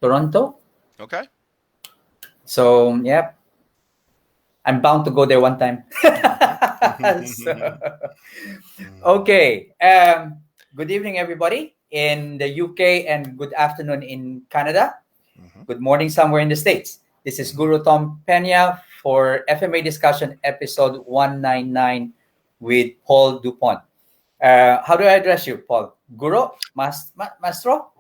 Toronto. Okay. So, yep, I'm bound to go there one time. So, Mm-hmm. okay. Good evening, everybody in the UK, and good afternoon in Canada. Mm-hmm. Good morning somewhere in the States. This is Guru Tom Pena for FMA Discussion episode 199 with Paul Dupont. How do I address you, Paul? Guru? Mastro?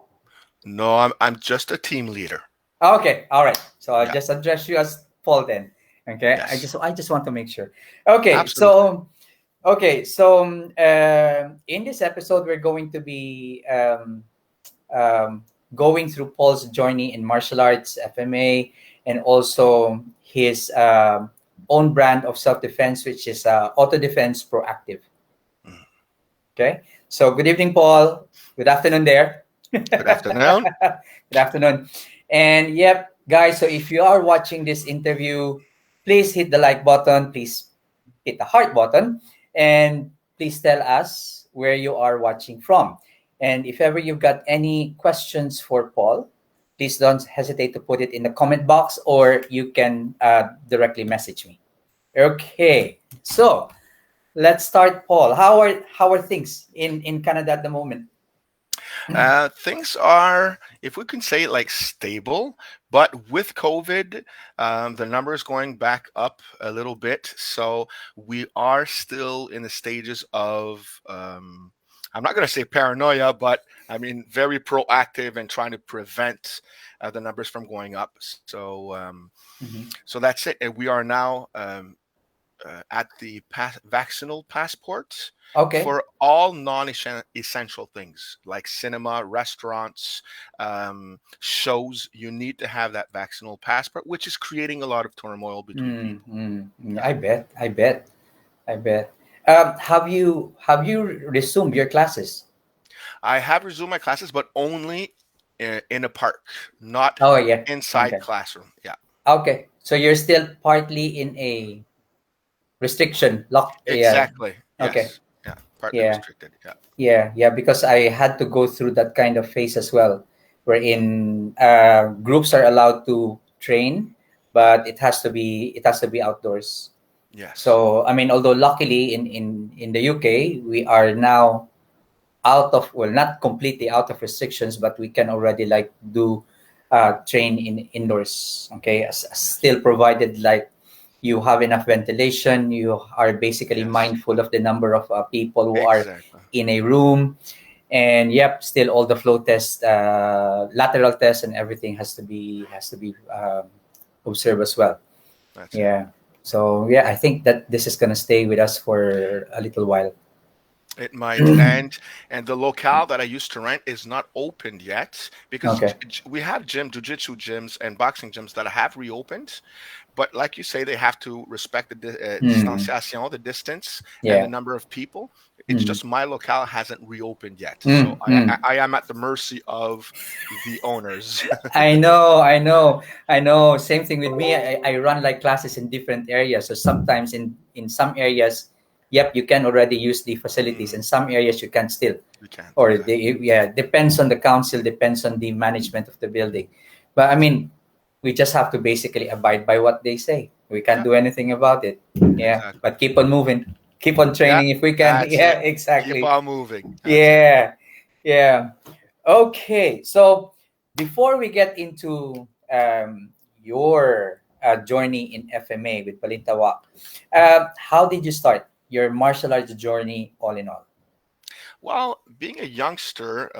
No, I'm just a team leader. Okay, all right. So I'll Yeah. just address you as Paul then. Okay, I Yes. just I just want to make sure. Okay, Absolutely. so in this episode we're going to be going through Paul's journey in martial arts, FMA, and also his own brand of self-defense, which is auto defense proactive. Mm. Okay, so good evening, Paul. Good afternoon there. Good afternoon. Good afternoon. And yep, guys, so if you are watching this interview, please hit the like button, please hit the heart button, and please tell us where you are watching from. And if ever you've got any questions for Paul, please don't hesitate to put it in the comment box, or you can directly message me. Okay, so let's start, Paul. How are things in Canada at the moment? Things are, if we can say it, like stable, but with COVID, the numbers going back up a little bit. So we are still in the stages of, I'm not going to say paranoia, but I mean, very proactive and trying to prevent the numbers from going up. Mhm. So that's it. And we are now at the vaccinal passport Okay. for all non-essential things like cinema, restaurants, shows. You need to have that vaccinal passport, which is creating a lot of turmoil between people. Yeah. I bet. I bet. I bet. Have you resumed your classes? I have resumed my classes, but only in a park, not Oh yeah. inside Okay. classroom. Yeah, Okay. So you're still partly in a restriction lock. Yeah. exactly. Okay. Yes. Yeah, partly Yeah. restricted. Yeah. Yeah. Yeah. Because I had to go through that kind of phase as well, Mm. wherein groups are allowed to train, Yeah. but it has to be outdoors. Yes. So I mean, although luckily in the UK we are now out of, well, not completely out of restrictions, but we can already like do train in indoors. Okay, Yes. still provided like you have enough ventilation, you are basically Yes. mindful of the number of people who are Exactly. in a room. And yep, still all the flow tests, lateral tests, and everything has to be observed as well. That's it. Yeah. So yeah, I think that this is gonna stay with us for a little while. It might, and the locale that I used to rent is not opened yet because Okay. we have jiu-jitsu gyms and boxing gyms that have reopened, but like you say, they have to respect the Hmm. distanciation, the distance, and the Yeah. number of people. It's Hmm. just my locale hasn't reopened yet, so Mm, mm. I am at the mercy of the owners. I know, I know, I know. Same thing with me. I run like classes in different areas. So sometimes in some areas, yep, you can already use the facilities. Mm, In some areas, you can still. we can't Or exactly. depends on the council, depends on the management of the building. But I mean, we just have to basically abide by what they say. We can't Yeah, do anything about it. Yeah, exactly. but keep on moving, keep on Yeah, training if we can. that's Yeah, it. Keep exactly. on moving. That's it. Yeah, yeah. Okay, so before we get into your journey in FMA with Balintawak, how did you start your martial arts journey all in all? Well, being a youngster,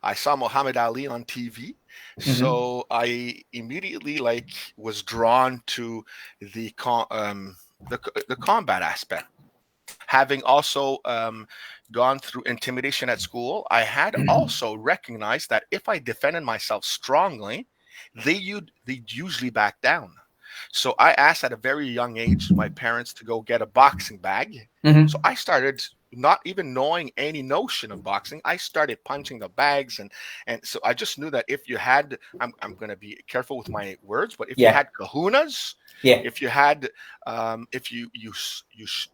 I saw Muhammad Ali on TV, Mm-hmm. so I immediately like was drawn to the the combat aspect. Having also gone through intimidation at school, I had also recognized that if I defended myself strongly, they'd usually back down. So I asked at a very young age my parents to go get a boxing bag. So Mm-hmm. I started not even knowing any notion of boxing. I started punching the bags and so I just knew that if you had I'm going to be careful with my words, but if you Yeah, had kahunas, yeah, if you had if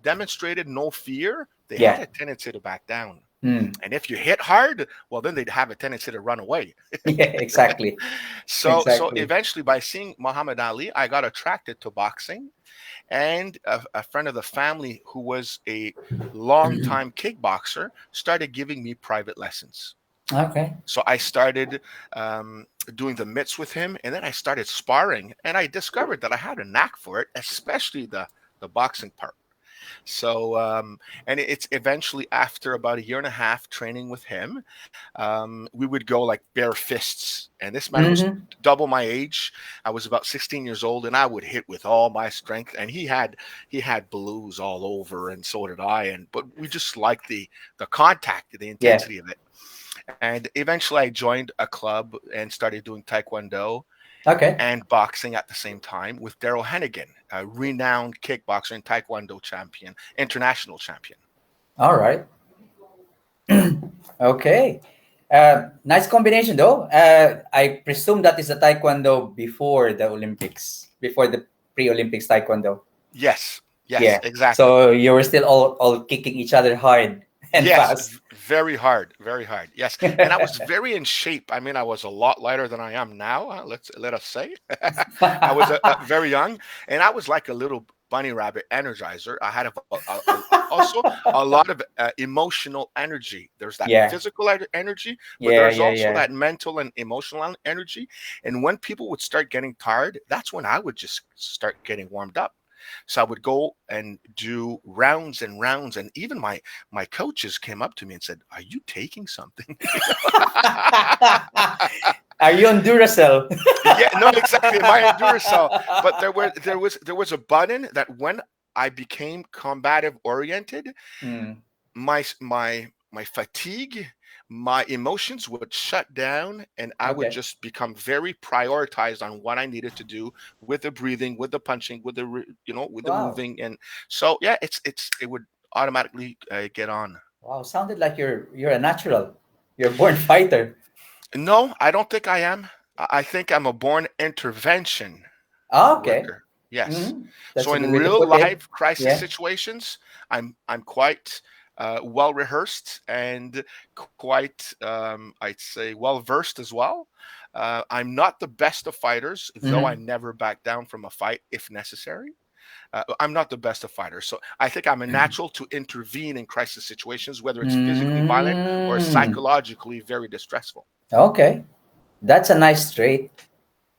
demonstrated no fear, they had yeah. a tendency to back down. Mm. And if you hit hard, well, then they'd have a tendency to run away. Yeah, exactly. So Exactly. eventually, by seeing Muhammad Ali, I got attracted to boxing. And a friend of the family who was a longtime kickboxer started giving me private lessons. Okay. So I started um, doing the mitts with him, and then I started sparring, and I discovered that I had a knack for it, especially the boxing part. So, and it's eventually after about a year and a half training with him, we would go like bare fists. And this man was Mm-hmm. double my age. I was about 16 years old, and I would hit with all my strength. And he had blues all over, and so did I. And but we just liked the contact, the Yeah. intensity of it. And eventually, I joined a club and started doing taekwondo Okay. and boxing at the same time with Daryl Hennigan, a renowned kickboxer and taekwondo champion, international champion. All right. Okay. Nice combination, though. I presume that is a taekwondo before the Olympics, before the pre-Olympics taekwondo. Yes, yes, Yeah. exactly. So you were still all kicking each other hard and Yes, fast. very hard, very hard. Yes, and I was very in shape. I mean, I was a lot lighter than I am now. Let us say, I was very young, and I was like a little bunny rabbit energizer. I had also a lot of emotional energy. There's that Yeah. physical energy, but Yeah. there's Yeah. also Yeah. that mental and emotional energy. And when people would start getting tired, that's when I would just start getting warmed up. So I would go and do rounds and rounds, and even my coaches came up to me and said, "Are you taking something?" Are you on Duracell? Yeah, no, exactly. My Duracell, but there was a button that when I became combative oriented, Mm, my fatigue, my emotions would shut down, and I would okay. just become very prioritized on what I needed to do with the breathing, with the punching, with the Wow. moving, and so yeah, it would automatically get on. Wow. Sounded like you're a natural. You're a born fighter. No, I don't think I am. I think I'm a born intervention Ah, okay. worker. Yes. That's So a good in way to real put it. life crisis Yeah. situations, I'm quite well rehearsed and quite I'd say well versed as well. I'm not the best of fighters, though I Hmm. never back down from a fight if necessary. I'm not the best of fighters, so I think I'm a natural to intervene in crisis situations, whether it's physically violent or Mm, psychologically very distressful. okay. That's a nice trait,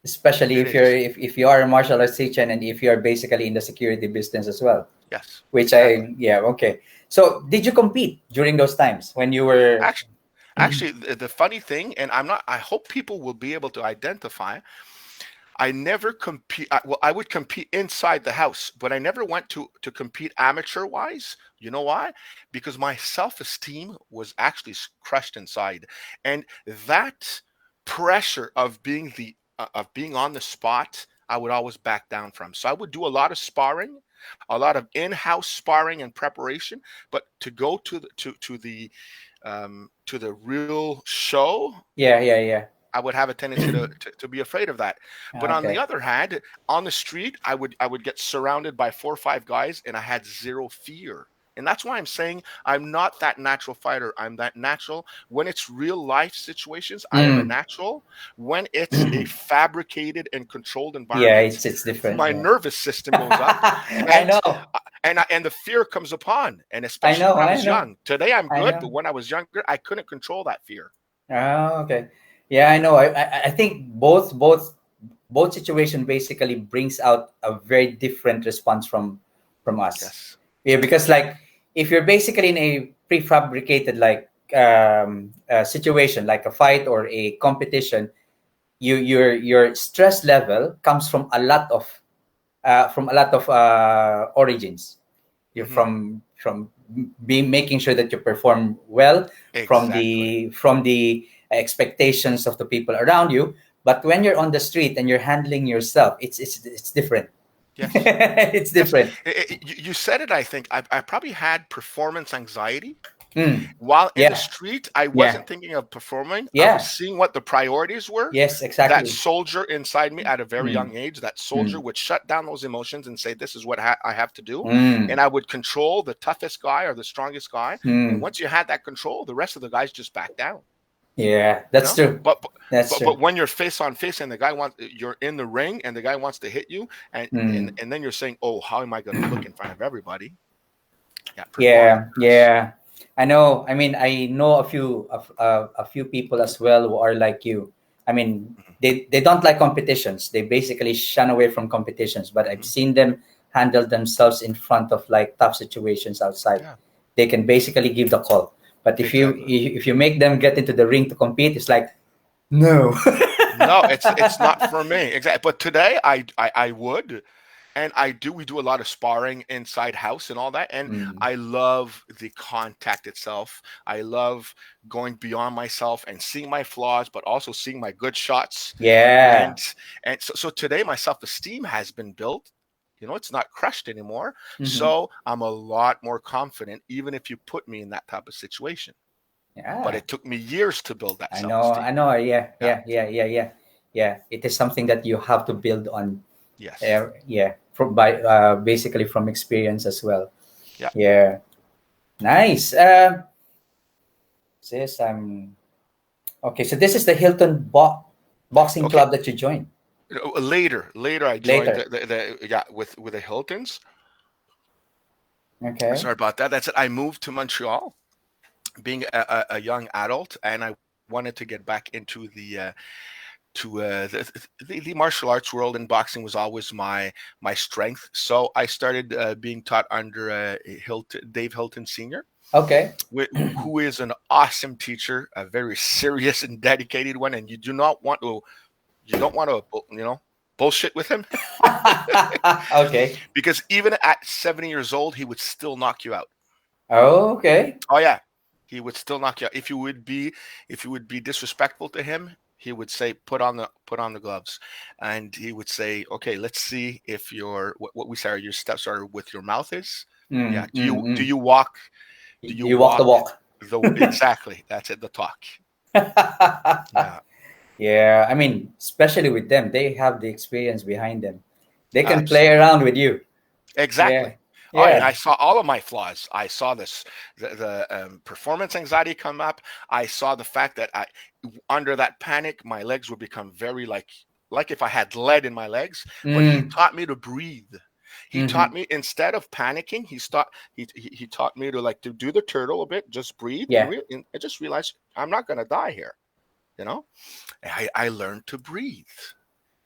especially It if you're is. if you are a martial arts teacher and if you're basically in the security business as well. Yes, Which exactly. I yeah, okay. So did you compete during those times when you were Actually, actually, the funny thing, and I'm not. I hope people will be able to identify. I never compete. Well, I would compete inside the house, but I never went to compete amateur wise. You know why? Because my self esteem was actually crushed inside, and that pressure of being on the spot, I would always back down from. So I would do a lot of sparring, a lot of in house sparring and preparation, but to go to the real show, yeah, yeah, yeah. I would have a tendency to be afraid of that. But on the Okay. other hand, on the street, I would get surrounded by 4 or 5 guys, and I had zero fear. And that's why I'm saying I'm not that natural fighter. I'm that natural when it's real life situations. I am a Mm. natural. When it's a fabricated and controlled Yeah, environment, it's different. my Yeah. nervous system goes up, I and know. and the fear comes upon. And I especially know. when I I was know. young. Today I'm I good, but know. when I was younger, I couldn't control that fear. Oh, okay. Yeah, I know. I think both situation basically brings out a very different response from us. Yes. Yeah, because like if you're basically in a prefabricated like situation, like a fight or a competition, your stress level comes from a lot of origins. You're Hmm. from being making sure that you perform well from Exactly. the expectations of the people around you. But when you're on the street and you're handling yourself, it's different. Yes. It's Yes. different. You said it, I think. I probably had performance anxiety. Mm. While in the Yeah. street, I Yeah. wasn't thinking of performing. I was Yeah. seeing what the priorities were. Yes, That exactly. soldier inside me at a very Mm. young age, that soldier Mm. would shut down those emotions and say, "This is what I have to do." And Mm. I would control the toughest guy or the strongest guy. And Mm. once you had that control, the rest of the guys just back down. Yeah, You that's know, true. but That's true. but when you're face on face and the guy wants, you're in the ring and the guy wants to hit you, and Mm. and then you're saying, "Oh, how am I going to look in front of everybody?" Yeah, performance. Yeah, yeah. I know. I mean, I know a few people as well who are like you. I mean, Mhm, they don't like competitions. They basically shun away from competitions. But I've mhm. seen them handle themselves in front of like tough situations outside. Yeah, They can basically give the call. But exactly. if you make them get into the ring to compete, it's like no. No, it's not for me. Exactly. But today I would, and I do. We do a lot of sparring inside house and all that, and Mm. I love the contact itself. I love going beyond myself and seeing my flaws, but also seeing my good shots. Yeah. And so today my self-esteem has been built. You know, it's not crushed anymore. Hmm. So I'm a lot more confident, even if you put me in that type of situation. But Yeah. it took me years to build that I know. self-esteem. I know. Yeah. Yeah. Yeah. Yeah. Yeah. Yeah. Yeah. It is something that you have to build on. Yes. Yeah, from by basically from experience as well. Yeah. Yeah, nice. Sis, I'm okay. So this is the Boxing Okay. Club that you joined Later, I joined later. the yeah with the Hiltons. Okay. Sorry about that. That's it. I moved to Montreal, being a young adult, and I wanted to get back into the martial arts world, and boxing was always my strength. So I started being taught under Dave Hilton Senior, Okay. who is an awesome teacher, a very serious and dedicated one, and you don't want to bullshit with him. Okay. Because even at 70 years old, he would still knock you out. Okay. Oh yeah, he would still knock you out. If you would be disrespectful to him, he would say, put on the gloves," and he would say, "Okay, let's see if what we say are your steps are with your mouth is. Yeah. Mm, mm, Do mm. you walk? Do you You walk the walk walk. exactly? That's it. The talk. Yeah. Yeah, I mean, especially with them, they have the experience behind them. They can play Absolutely. around with you. Yeah. Exactly. Oh, yeah, and Yeah. I saw all of my flaws. I saw the performance anxiety come up. I saw the fact that under that panic, my legs would become very like if I had lead in my legs. But he Mm. taught me to breathe. He taught Hmm. me instead of panicking, he taught me to like to do the turtle a bit, just breathe Yeah. and just realize I'm not going to die here. You know, I learned to breathe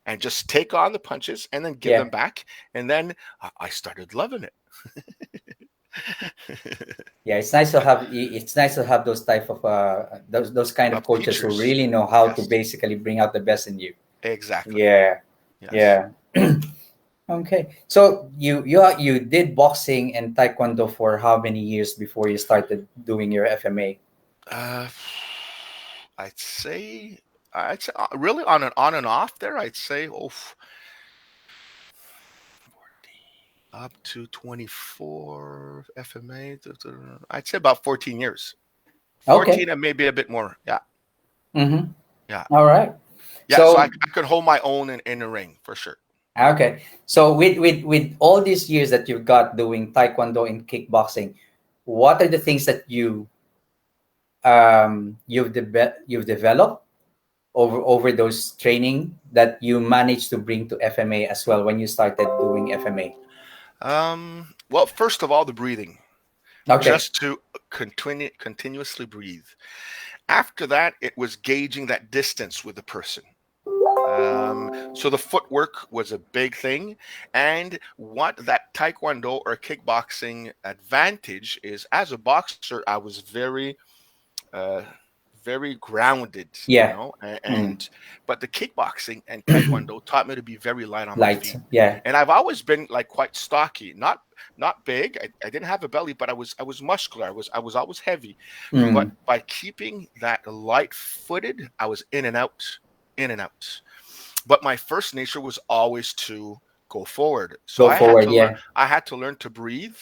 and just take on the punches and then give them Yeah. back. And then I started loving it. Yeah, it's nice to have it's nice to have those type of those kind of Of coaches who teachers. really know how to Yes, basically bring out the best in you. exactly. Yeah. Yes. Yeah. Okay. So you did boxing and taekwondo for how many years before you started doing your FMA? Uh, I'd say, really on and off there. I'd say, up to 24 FMA. I'd say about 14 years. Okay. 14 and maybe a bit more. Yeah. Mm-hmm. Yeah. All right. Yeah. So So I could hold my own in the ring for sure. okay. So with all these years that you've got doing taekwondo and kickboxing, what are the things that you've developed over those training that you managed to bring to FMA as well when you started doing FMA? Well, first of all, the breathing, Okay. just to continuously breathe. After that, it was gauging that distance with the person. So the footwork was a big thing. And what that taekwondo or kickboxing advantage is, as a boxer, I was uh, very grounded, Yeah. Mm. and but the kickboxing and taekwondo taught me to be very light on my Light. feet. Yeah. And I've always been like quite stocky, not big. I didn't have a belly, but I was muscular. I was always heavy. But Mm. by keeping that light footed, I was in and out, in and out. But my first nature was always to go forward. So Go forward. Yeah. I had to learn to breathe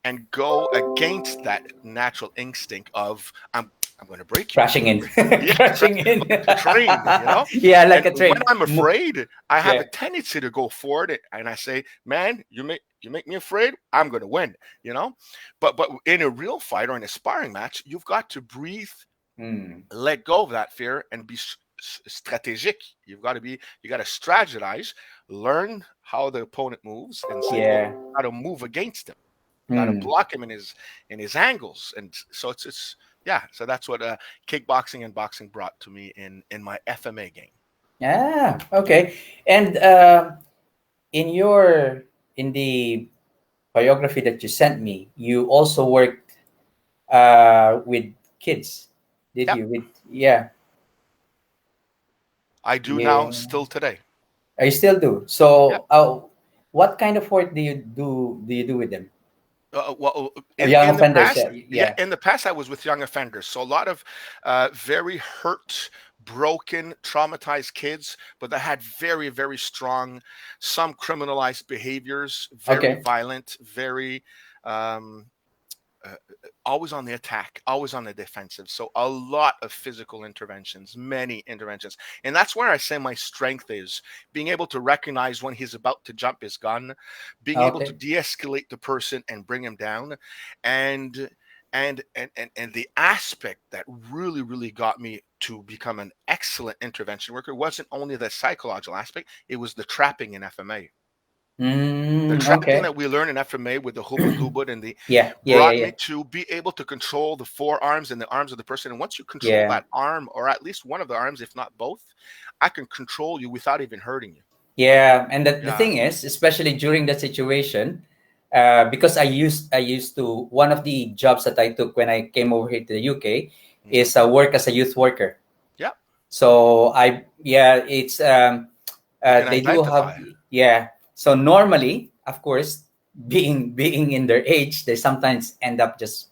and go against that natural instinct of I'm going to break you. Crashing in. Yeah, Crashing in. like a train, you know. Yeah, like And a when train. I'm afraid, I have Yeah. a tendency to go forward, and I say, "Man, you make me afraid. I'm going to win," you know. But in a real fight or in a sparring match, you've got to breathe, Mm. let go of that fear, and be strategic. You got to strategize, learn how the opponent moves, and say, "Oh, Yeah. how to move against him. Got to Mm. block him in his angles." And so it's yeah. So that's what kickboxing and boxing brought to me in my FMA game. Ah, okay. And in your in the biography that you sent me, you also worked with kids, did Yep, you? With yeah, I do now yeah. still today. I still do. Yep. So, what kind of work do you do with them? Well, Young in the offenders, past, yeah, yeah, yeah. in the past, I was with young offenders, so a lot of very hurt, broken, traumatized kids, but that had very, very strong, some criminalized behaviors, very Okay. violent, very um, uh, always on the attack, always on the defensive. So a lot of physical interventions, many interventions. And that's where I say my strength is being able to recognize when he's about to jump his gun, being able to Okay. de-escalate the person and bring him down. And and the aspect that really got me to become an excellent intervention worker wasn't only the psychological aspect, it was the trapping in FMA. The trapping Okay. that we learn in FMA with the hubud hubud and the Yeah. Yeah. Yeah. brought Yeah. me to be able to control the forearms and the arms of the person. And once you control Yeah. that arm, or at least one of the arms, if not both, I can control you without even hurting you. Yeah, and the Yeah. thing is, especially during that situation, because I used to one of the jobs that I took when I came over here to the UK Hmm. is work as a youth worker. Yeah. So I yeah, it's You can they do have identify. yeah. So normally, of course, being in their age, they sometimes end up just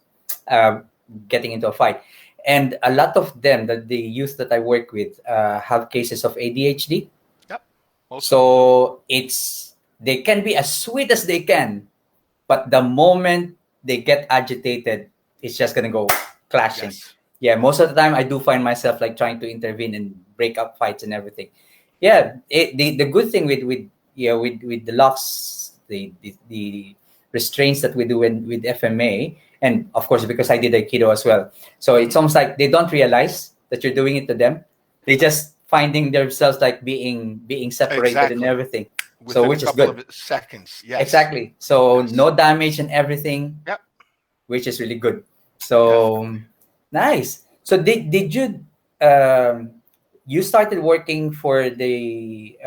uh, getting into a fight, and a lot of them, the youth that I work with, have cases of ADHD. Yep. Most of them do. So they can be as sweet as they can, but the moment they get agitated, it's just gonna go clashing. Yes. Yeah, most of the time I do find myself like trying to intervene and break up fights and everything. Yeah, the good thing with yeah with the locks, the restraints that we do with FMA, and of course because I did Aikido as well, so it's Hmm. almost like they don't realize that you're doing it to them. They just finding themselves like being separated and Exactly. everything. So Within a which is couple good. of seconds. Yes. Exactly. So Yes. no damage and everything, Yep. which is really good. So Definitely. nice. So did you um, you started working for the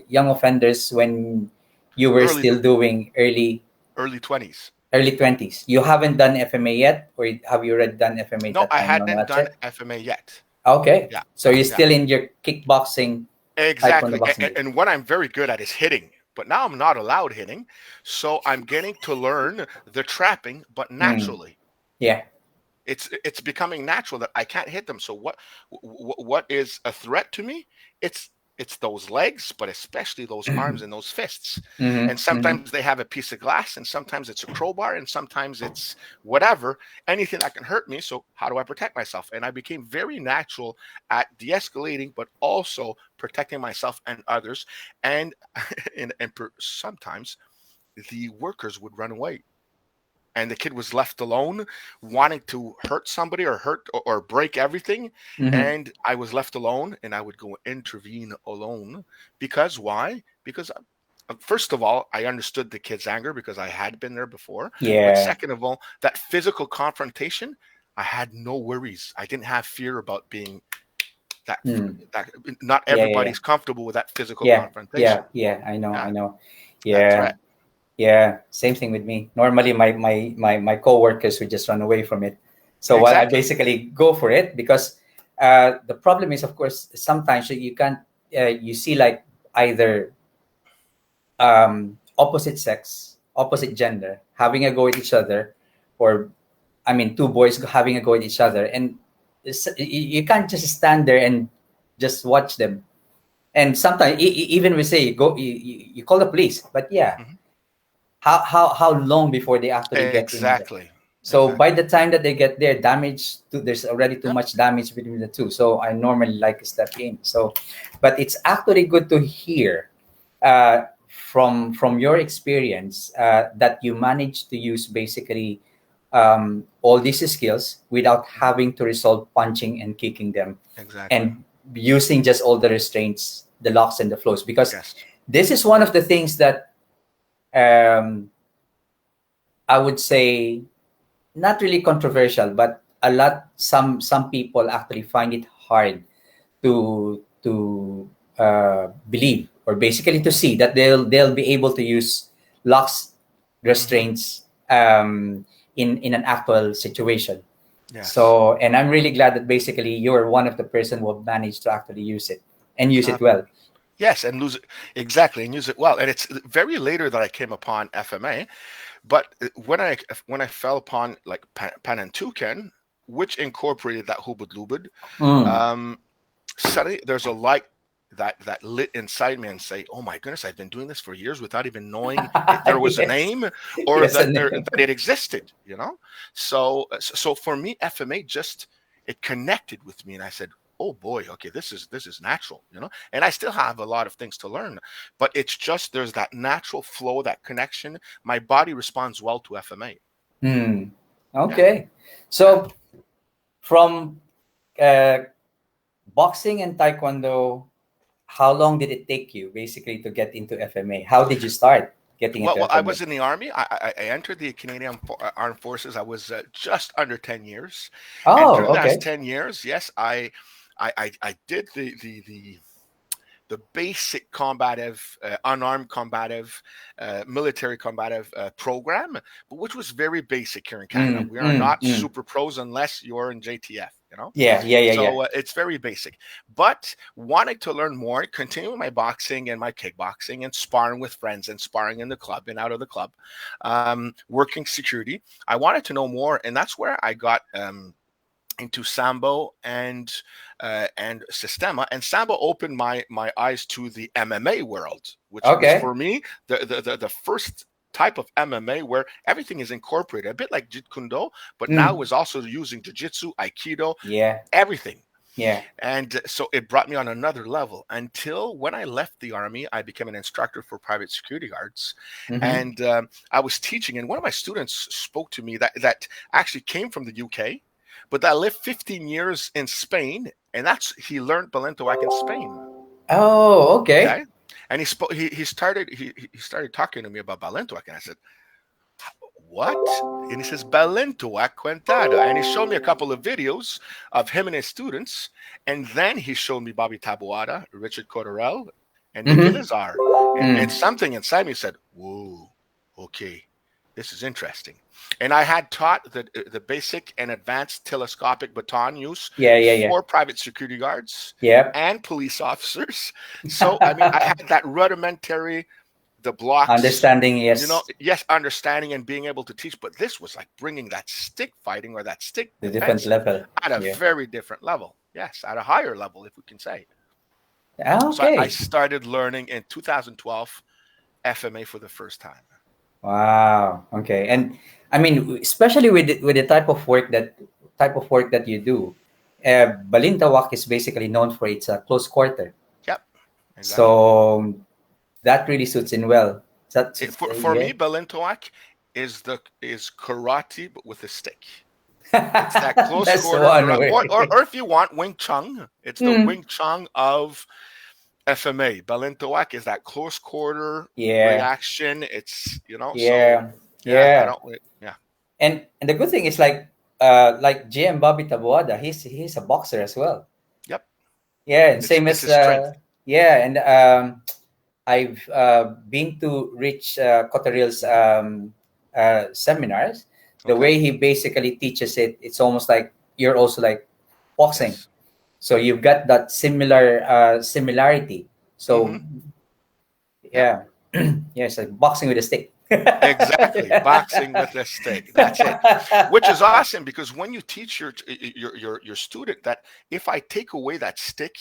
young offenders when you were Early still doing early 20s. early 20s? You haven't done FMA yet, or have you already done FMA No, that I time? No, hadn't not done yet. FMA yet. Okay. Yeah. So you're Yeah. still in your kickboxing, taekwondo Exactly. boxing days. And what I'm very good at is hitting. But now I'm not allowed hitting. So I'm getting to learn the trapping, but Mm. naturally. Yeah. It's becoming natural that I can't hit them. So what is a threat to me? It's it's those legs, but especially those arms and those fists. And Mm-hmm. sometimes they have a piece of glass, and sometimes it's a crowbar, and sometimes it's whatever, anything that can hurt me. So how do I protect myself? And I became very natural at de-escalating, but also protecting myself and others. And sometimes the workers would run away and the kid was left alone wanting to hurt somebody or or break everything, Mm-hmm. and I was left alone and I would go intervene alone. Because why? Because first of all, I understood the kid's anger because I had been there before, but Yeah. second of all, that physical confrontation, I had no worries. I didn't have fear about being that Mm. that not Yeah. Yeah. Yeah. everybody's comfortable with that physical Yeah, confrontation. yeah, yeah. I know, Yeah, I know. that Yeah, threat. yeah. Same thing with me. Normally, my coworkers would just run away from it. So while I Exactly. basically go for it because the problem is, of course, sometimes you can't. You see like either opposite sex, opposite gender having a go at each other, or I mean, two boys having a go at each other, and you can't just stand there and just watch them And sometimes even we say go, you call the police, but yeah, Mhm. how long before they actually get in there? Exactly. So by Exactly. the time that they get there, there's already too Yep. much damage between the two. So I normally like to step in. So, but it's actually good to hear from your experience that you managed to use basically all these skills without Mhm. having to resort punching and kicking them, Exactly. and using just all the restraints, the locks and the flows. Because Yes. this is one of the things that um, I would say not really controversial, but some people actually find it hard to believe, or basically to see that they'll be able to use locks, Hmm. restraints in an actual situation. Yes. So, and I'm really glad that basically you're one of the person who have managed to actually use it and use Uh, it well. yes, and lose it exactly, and use it well. And it's very later that I came upon FMA, but when I fell upon like Panantukan, which incorporated that hubud lubud, Mm. um, suddenly there's a light that lit inside me and say, "Oh my goodness, I've been doing this for years without even knowing there was a Yes, name or yes, that and that it existed." So for me, FMA just it connected with me, and I said, "Oh boy, okay, this is natural," And I still have a lot of things to learn, but it's just there's that natural flow, that connection. My body responds well to FMA. mm. Yeah, Okay. yeah. So from uh, boxing and taekwondo, how long did it take you basically to get into FMA? How did you start getting into Well, I FMA? was in the army. I entered the Canadian Armed Forces. I was just under 10 years, and Oh, through that okay. 10 years, yes, I did the basic combative, unarmed combative, military combative program, but which was very basic here in Canada. Mm, We are mm, not mm. super pros unless you're in JTF. Yeah, yeah, yeah, yeah. So it's very basic. But wanted to learn more, continuing my boxing and my kickboxing and sparring with friends and sparring in the club and out of the club, working security. I wanted to know more, and that's where I got into Sambo and Sistema. And Sambo opened my eyes to the MMA world, which was Okay. for me the first type of MMA where everything is incorporated, a bit like Jeet Kune Do, but now Mm. is also using Jiu-Jitsu, Aikido, Yeah, everything. yeah. And so it brought me on another level until when I left the army, I became an instructor for private security guards. Mm-hmm. And I was teaching, and one of my students spoke to me that actually came from the UK, but that lived 15 years in Spain. And he learned Balintawak in Spain. Oh, okay. Okay. And he started talking to me about Balintawak. And I said, what? And he says, Balintawak Quentada. And he showed me a couple of videos of him and his students. And then he showed me Bobby Taboada, Richard Cotterell, and Nicky Mm-hmm. Lazar. And Mm. something inside me said, whoa, okay, this is interesting. And I had taught the basic and advanced telescopic baton use Yeah, yeah, yeah. for private security guards Yep. and police officers. So, I mean, I had that rudimentary, the blocks, Understanding, yes, yes, understanding and being able to teach, but this was like bringing that stick fighting or that stick the different defense level. at a Yeah. very different level. Yes, at a higher level, if we can say. Ah, So I okay. started learning in 2012 FMA for the first time. Wow. Okay. Yeah. And I mean, especially with the type of work that you do, Balintawak is basically known for its close quarter. Yep. Exactly. So that really suits in well. That's For yeah. me, Balintawak is karate but with a stick. It's that close That's quarter one karate, or, way. or if you want Wing Chun, it's the Mm. Wing Chun of FMA. Balintawak is that close quarter Yeah. reaction. It's so Yeah. yeah, I Yeah. don't yeah. And the good thing is like GM Bobby Taboada, he's a boxer as well. Yep. Yeah, and It's same it's as a strength. yeah, and I've been to Rich Cotterill's seminars. The Okay. way he basically teaches it, it's almost like you're also like boxing. Yes. So you've got that similarity. Mm-hmm. So Yep. yeah, yeah, it's like boxing with a stick. Exactly, boxing with a stick. That's it. Which is awesome because when you teach your student that if I take away that stick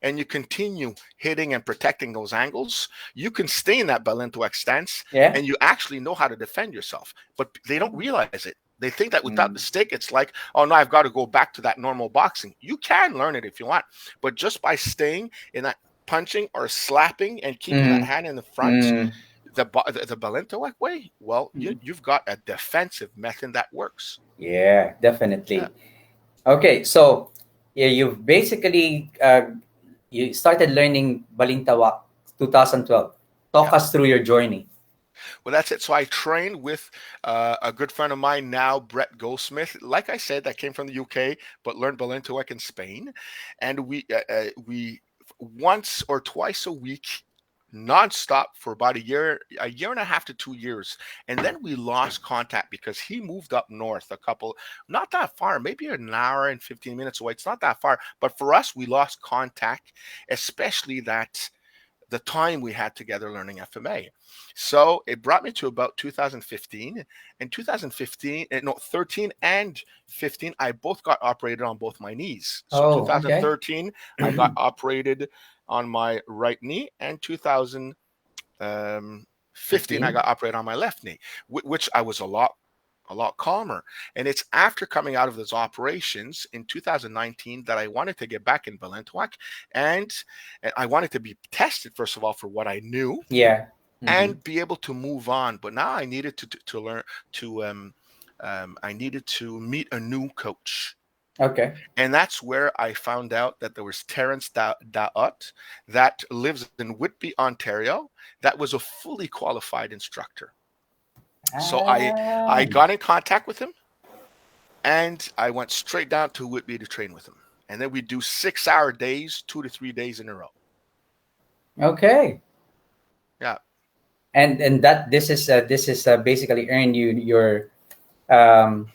and you continue hitting and protecting those angles, you can stay in that Balintawak stance Yeah. and you actually know how to defend yourself. But they don't realize it. They think that without the Mm, stick, it's like, oh no, I've got to go back to that normal boxing. You can learn it if you want, but just by staying in that punching or slapping and keeping that mm, hand in the front, mm, the Balintawak way, well, mm. you've got a defensive method that works. Yeah, Yeah. definitely. Okay, so yeah, you've basically you started learning Balintawak 2012. Talk Yeah. us through your journey. Well, that's it. So I trained with a good friend of mine now, Brett Goldsmith. Like I said, that came from the UK, but learned Balintawak in Spain, and we once or twice a week nonstop for about a year and a half to 2 years. And then we lost contact because he moved up north not that far, maybe an hour and 15 minutes away. It's not that far. But for us, we lost contact, especially that the time we had together learning FMA. So it brought me to about 2015. In 2015, no, 13 and 15, I both got operated on both my knees. So Oh, okay. 2013, I got operated on my right knee, and 2015, I 15. got operated on my left knee, which I was a lot calmer. And it's after coming out of those operations in 2019 that I wanted to get back in Balintawak, and I wanted to be tested first of all for what I knew Yeah. Mm-hmm. and be able to move on. But now I needed to learn to I needed to meet a new coach. Okay. And that's where I found out that there was Terence Daot that lives in Whitby, Ontario, that was a fully qualified instructor. So I Ah, got in contact with him and I went straight down to Whitby to train with him. And then we do 6 hour days, 2 to 3 days in a row. okay. Yeah. And that this is basically earned you um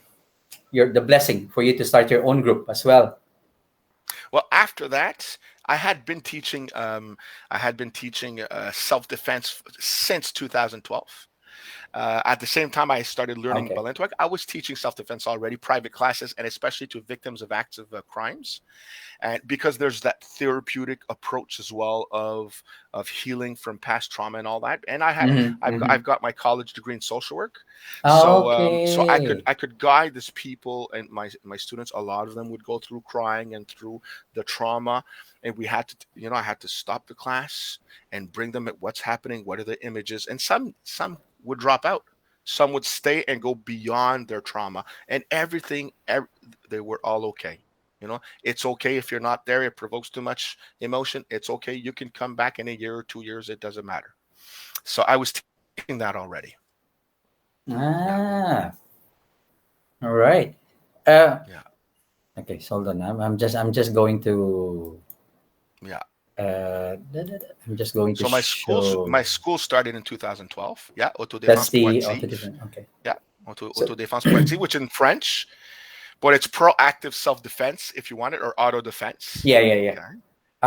your the blessing for you to start your own group as well. Well, after that, I had been teaching self defense since 2012. At the same time, I started learning Okay. Balintawak. I was teaching self defense already, private classes, and especially to victims of acts of crimes. And because there's that therapeutic approach as well of healing from past trauma and all that. And Mm-hmm. Mm-hmm. I've got my college degree in social work, so Okay. I could guide these people and my students. A lot of them would go through crying and through the trauma, and we had to, I had to stop the class and bring them at what's happening, what are the images, and some would drop out. Some would stay and go beyond their trauma, and they were all okay. It's okay if you're not there. It provokes too much emotion. It's okay. You can come back in a year or 2 years. It doesn't matter. So I was teaching that already. Yeah, Ah, all right. Uh, yeah, okay, so hold on. I'm just going to yeah. I'm just going to So show. my school started in 2012. Yeah, That's Autodéfense the auto Proactive. different. Okay. Yeah, So Autodéfense Proactive, which in French, but it's proactive self-defense if you want it, or auto defense. yeah, yeah, yeah. Okay.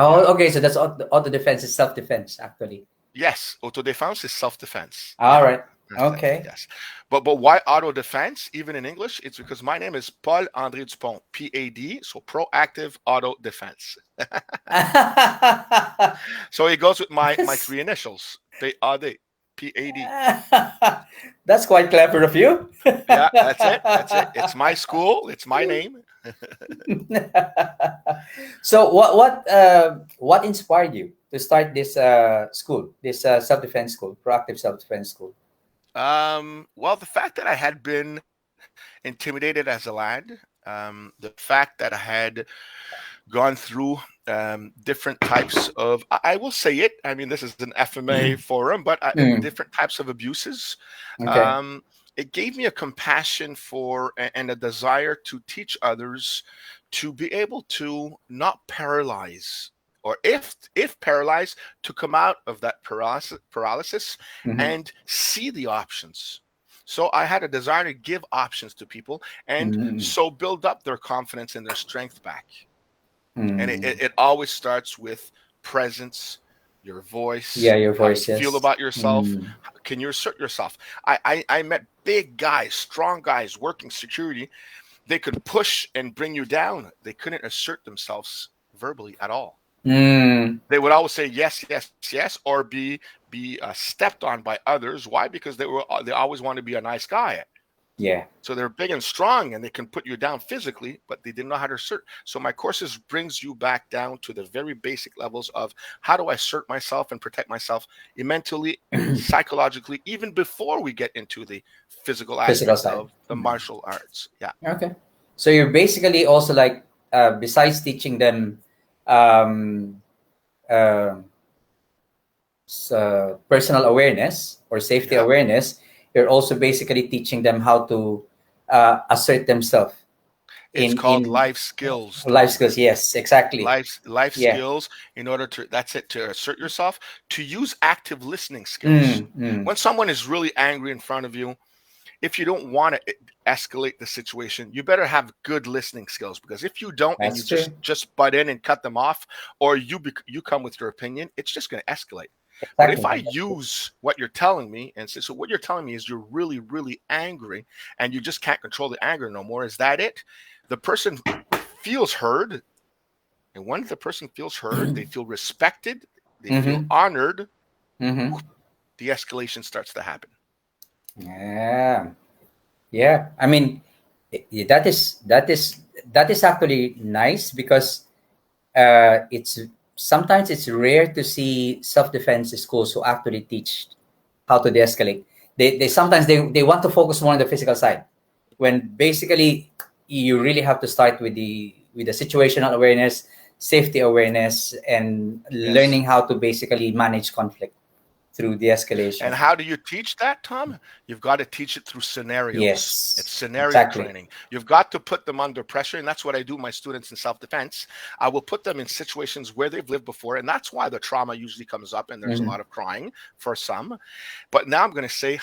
Yeah. Oh, okay. So that's auto defense is self defense actually. Yes, autodefense is self-defense. All Yeah, right. that's it. Okay. Yes, but why auto defense? Even in English, it's because my name is Paul André Dupont, PAD, so proactive auto defense. So it goes with my three initials, PAD, PAD. That's quite clever of you. Yeah, that's it. That's it. It's my school. It's my name. So what inspired you to start this school, this self defense school, proactive self defense school? Well, the fact that I had been intimidated as a lad, the fact that I had gone through different types of, I will say it, I mean, this is an FMA forum, but Mm, different types of abuses. okay. Um, it gave me a compassion for and a desire to teach others to be able to not paralyze, or if paralyzed, to come out of that paralysis Mm-hmm. and see the options. So I had a desire to give options to people and Mm-hmm. so build up their confidence and their strength back. And Mm-hmm. it always starts with presence, your voice, Yeah, your how you voice, feel yes. about yourself. Mm. Can you assert yourself? I met big guys, strong guys working security. They could push and bring you down. They couldn't assert themselves verbally at all. Mm. They would always say yes, yes, yes, or be stepped on by others. Why? Because they always want to be a nice guy. Yeah. So they're big and strong, and they can put you down physically, but they didn't know how to assert. So my courses brings you back down to the very basic levels of how do I assert myself and protect myself mentally, psychologically, even before we get into the physical Physical aspect side. of the Mm. martial arts. Yeah. Okay. So you're basically also like, besides teaching them um, uh, personal awareness or safety Yeah. awareness, you're also basically teaching them how to assert themselves It's called in life skills, life Tom. skills. Yes, exactly. Life Yeah. skills in order to that's it, to assert yourself, to use active listening skills. Mm, mm. When someone is really angry in front of you, if you don't want to escalate the situation, you better have good listening skills, because if you don't and you That's true. just butt in and cut them off, or you come with your opinion, it's just going to escalate. But if Exactly. I use what you're telling me and say, so what you're telling me is you're really, really angry and you just can't control the anger no more. Is that it? The person feels heard. And when the person feels heard, they feel respected, they feel Mm-hmm. honored, Mm-hmm. the escalation starts to happen. Yeah. Yeah. I mean, that is actually nice because it's sometimes it's rare to see self-defense schools who actually teach how to de-escalate. They sometimes they want to focus more on the physical side, when basically you really have to start with the situational awareness, safety awareness, and Yes. learning how to basically manage conflict through And de-escalation. how do you teach that, Tom? You've got to teach it through scenarios. It's Yes, scenario exactly. training. You've got to put them under pressure. And that's what I do with my students in self-defense. I will put them in situations where they've lived before. And that's why the trauma usually comes up and there's a Hmm. lot of crying for some. But now I'm going to say,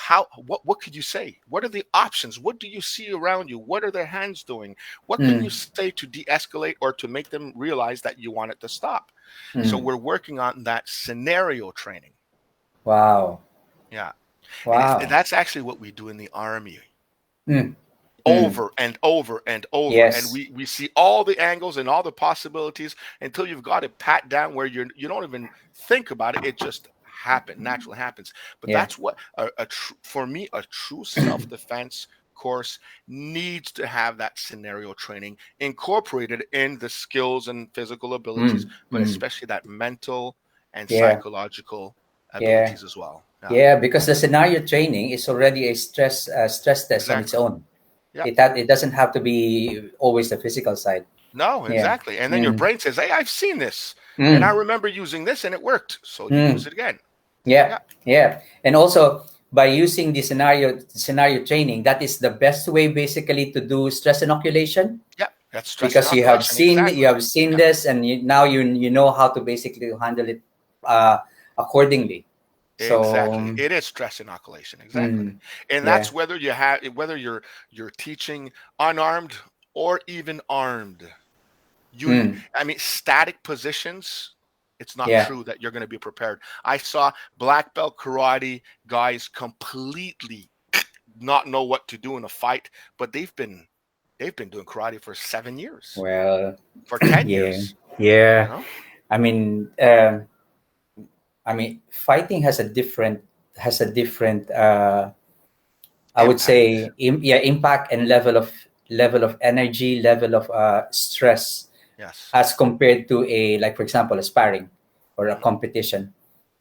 what could you say? What are the options? What do you see around you? What are their hands doing? What can you Mm, say to de-escalate or to make them realize that you want it to stop? So mm. we're working on that scenario training. Wow. Yeah. And Wow. that's actually what we do in the army, Mm, mm. over and over and over. And Yes. we see all the angles and all the possibilities until you've got it pat down where you don't even think about it. It just naturally happens. But Yeah. that's what for me, a true self-defense course needs to have that scenario training incorporated in the skills and physical abilities, Mm, but mm. especially that mental and Yeah. psychological Yeah. abilities as well. Yeah, Yeah. Because the scenario training is already a stress test on its exactly. own. Yeah. It doesn't have to be always the physical side. No, Yeah. exactly. And then your Mm, brain says, "Hey, I've seen this, and I mm, remember using this, and it worked." So you use mm. it again. Yeah. Yeah, Yeah. And also by using the scenario training, that is the best way basically to do stress inoculation, yeah. That's stress because you have inoculation. seen Exactly. you have seen this, and now you know how to basically handle it uh, accordingly. So Exactly. It is stress inoculation. Exactly. mm, And yeah. that's whether you're teaching unarmed or even armed. Mm, I mean, static positions. It's not yeah. true that you're going to be prepared. I saw black belt karate guys completely not know what to do in a fight, but they've been doing karate for 7 years, Well, for 10 yeah. years, you Yeah. know? I mean, fighting has a different I would Impact. say impact and level of energy, level of stress, Yes. as compared to, a like, for example, a sparring or a Mhm. competition,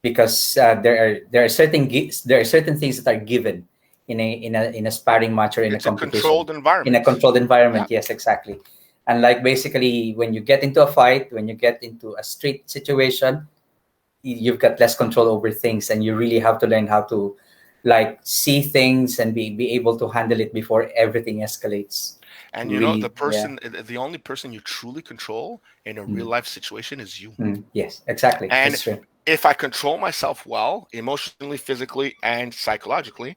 because there are certain things that are given in a sparring match or in a It's a competition, controlled in a environment. controlled Yeah, environment. Yes, exactly. And like basically when you get into a fight, when you get into a street situation, you've got less control over things, and you really have to learn how to like see things and be able to handle it before everything escalates. and Read, yeah. the only person you truly control in a real Mm, life situation is you. yes, exactly. And That's true. if I control myself well, emotionally, physically, and psychologically,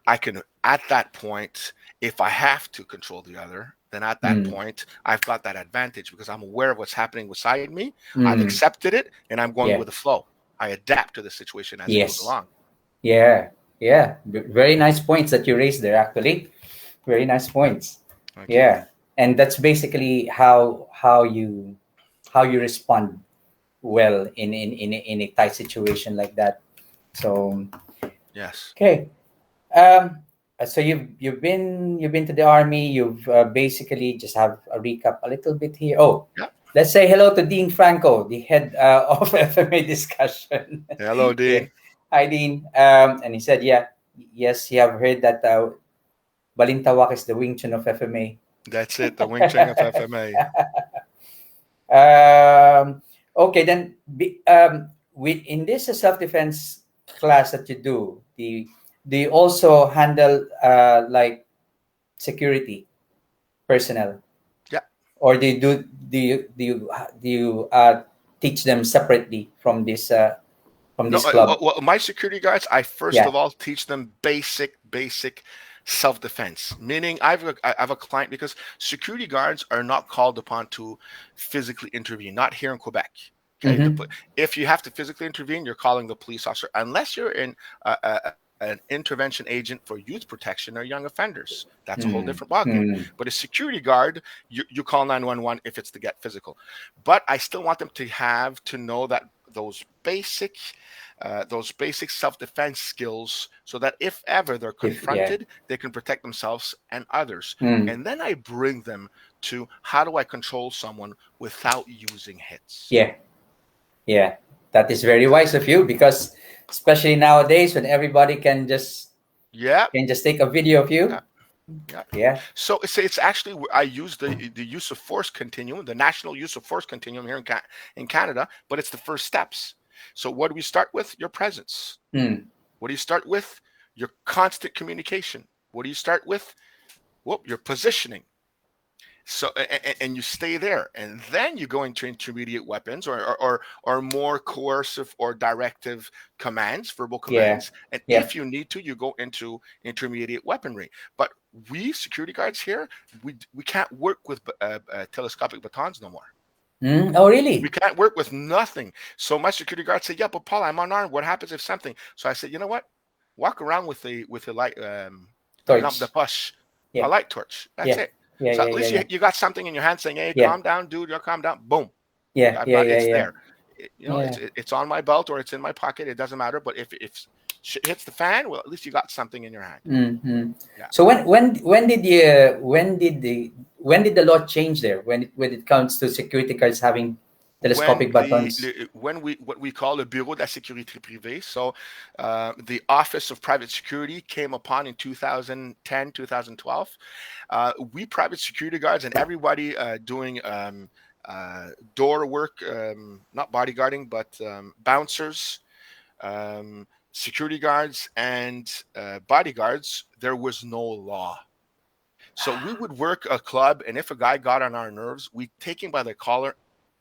I can, at that point, if I have to control the other, then at that Mm, point, I've got that advantage because I'm aware of what's happening beside me. I've mm, accepted it and I'm going yeah. with the flow. I adapt to the situation as it goes Yes. along. Yeah. Yeah. Very nice points that you raised there, actually. Very nice points. Thank you. Yeah. And that's basically how you respond well in a tight situation like that. So Yes. okay. So you've been to the army. You've basically just have a recap a little bit here. Oh, Yeah. let's say hello to Dean Franco, the head of FMA Discussion. Hello, Yeah. Dean. Hi, Dean. And he said, yeah, yes, you have heard that Balintawak is the Wing Chun of FMA. That's it. The Wing Chun of FMA. Okay, then with in this self defense class that you do you also handle like security personnel, Yeah. or do you teach them separately from No, this club? well, my security guards, I first Yeah. of all teach them basic self-defense. Meaning, I have a client because security guards are not called upon to physically intervene. Not here in Quebec. Okay, Mm-hmm. if you have to physically intervene, you're calling the police officer, unless you're in an intervention agent for youth protection or young offenders. That's a whole different ballgame. Mm-hmm. But a security guard, you call 911 if it's to get physical. But I still want them to have to know that those basic self-defense skills, so that if ever they're If yeah. confronted, they can protect themselves and others. Mm. And then I bring them to how do I control someone without using hits. Yeah. Yeah. That is very wise of you, because especially nowadays when everybody Yeah, can just take a video of yeah, you. yeah. Yeah. So it's actually, I use the use of force continuum, the national use of force continuum here in Canada, but it's the first steps. So what do we start with? Your presence. Mm. What do you start with? Your constant communication. What do you start with? Well, your positioning. So and you stay there, and then you go into intermediate weapons, or more coercive or directive commands, verbal Yeah. commands, and Yeah. if you need to, you go into intermediate weaponry. But we security guards here, we can't work with telescopic batons no more. Mm. Oh, We really? can't work with nothing. So my security guard said, "Yeah, but Paul, I'm unarmed. What happens if something?" So I said, "You know what? Walk around with a light, a lamp de Torch. poche, a Yeah. light torch. That's Yeah. it. Yeah. So Yeah. at Yeah. least Yeah. you got something in your hand saying, 'Hey, Yeah. calm down, dude. You're calm down.' Boom. Yeah. I've Yeah. got Yeah. it's Yeah. there. Yeah. It's on my belt or it's in my pocket. It doesn't matter. But if shit hits the fan, well, at least you got something in your hand. Mm-hmm. Yeah. So when did the law change there, when it comes to security guards having When telescopic buttons? when we what we call le Bureau de la Sécurité Privée, so the Office of Private Security came upon in 2010, 2012. We private security guards and everybody doing door work, not bodyguarding, but bouncers, security guards, and bodyguards. There was no law. So we would work a club, and if a guy got on our nerves, we take him by the collar,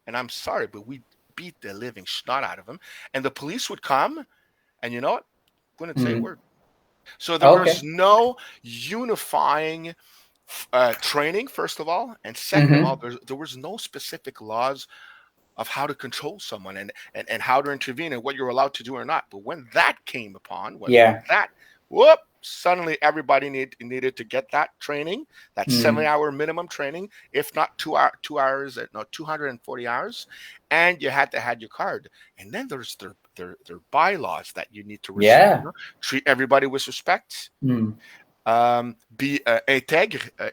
and I'm sorry, but we beat the living snot out of him. And the police would come, and you know what? Wouldn't say a Mm. word. So there was Okay. no unifying training, first of all, and second of all, Mm-hmm. there was no specific laws of how to control someone and how to intervene and what you're allowed to do or not. But when that came upon, when Yeah. that whoop, suddenly everybody needed to get that training, that Mm. 7 hour minimum training, if not 2 hours, no, 240 hours, and you had to have your card. And then there's their bylaws that you need to Yeah. treat everybody with respect, Mm. be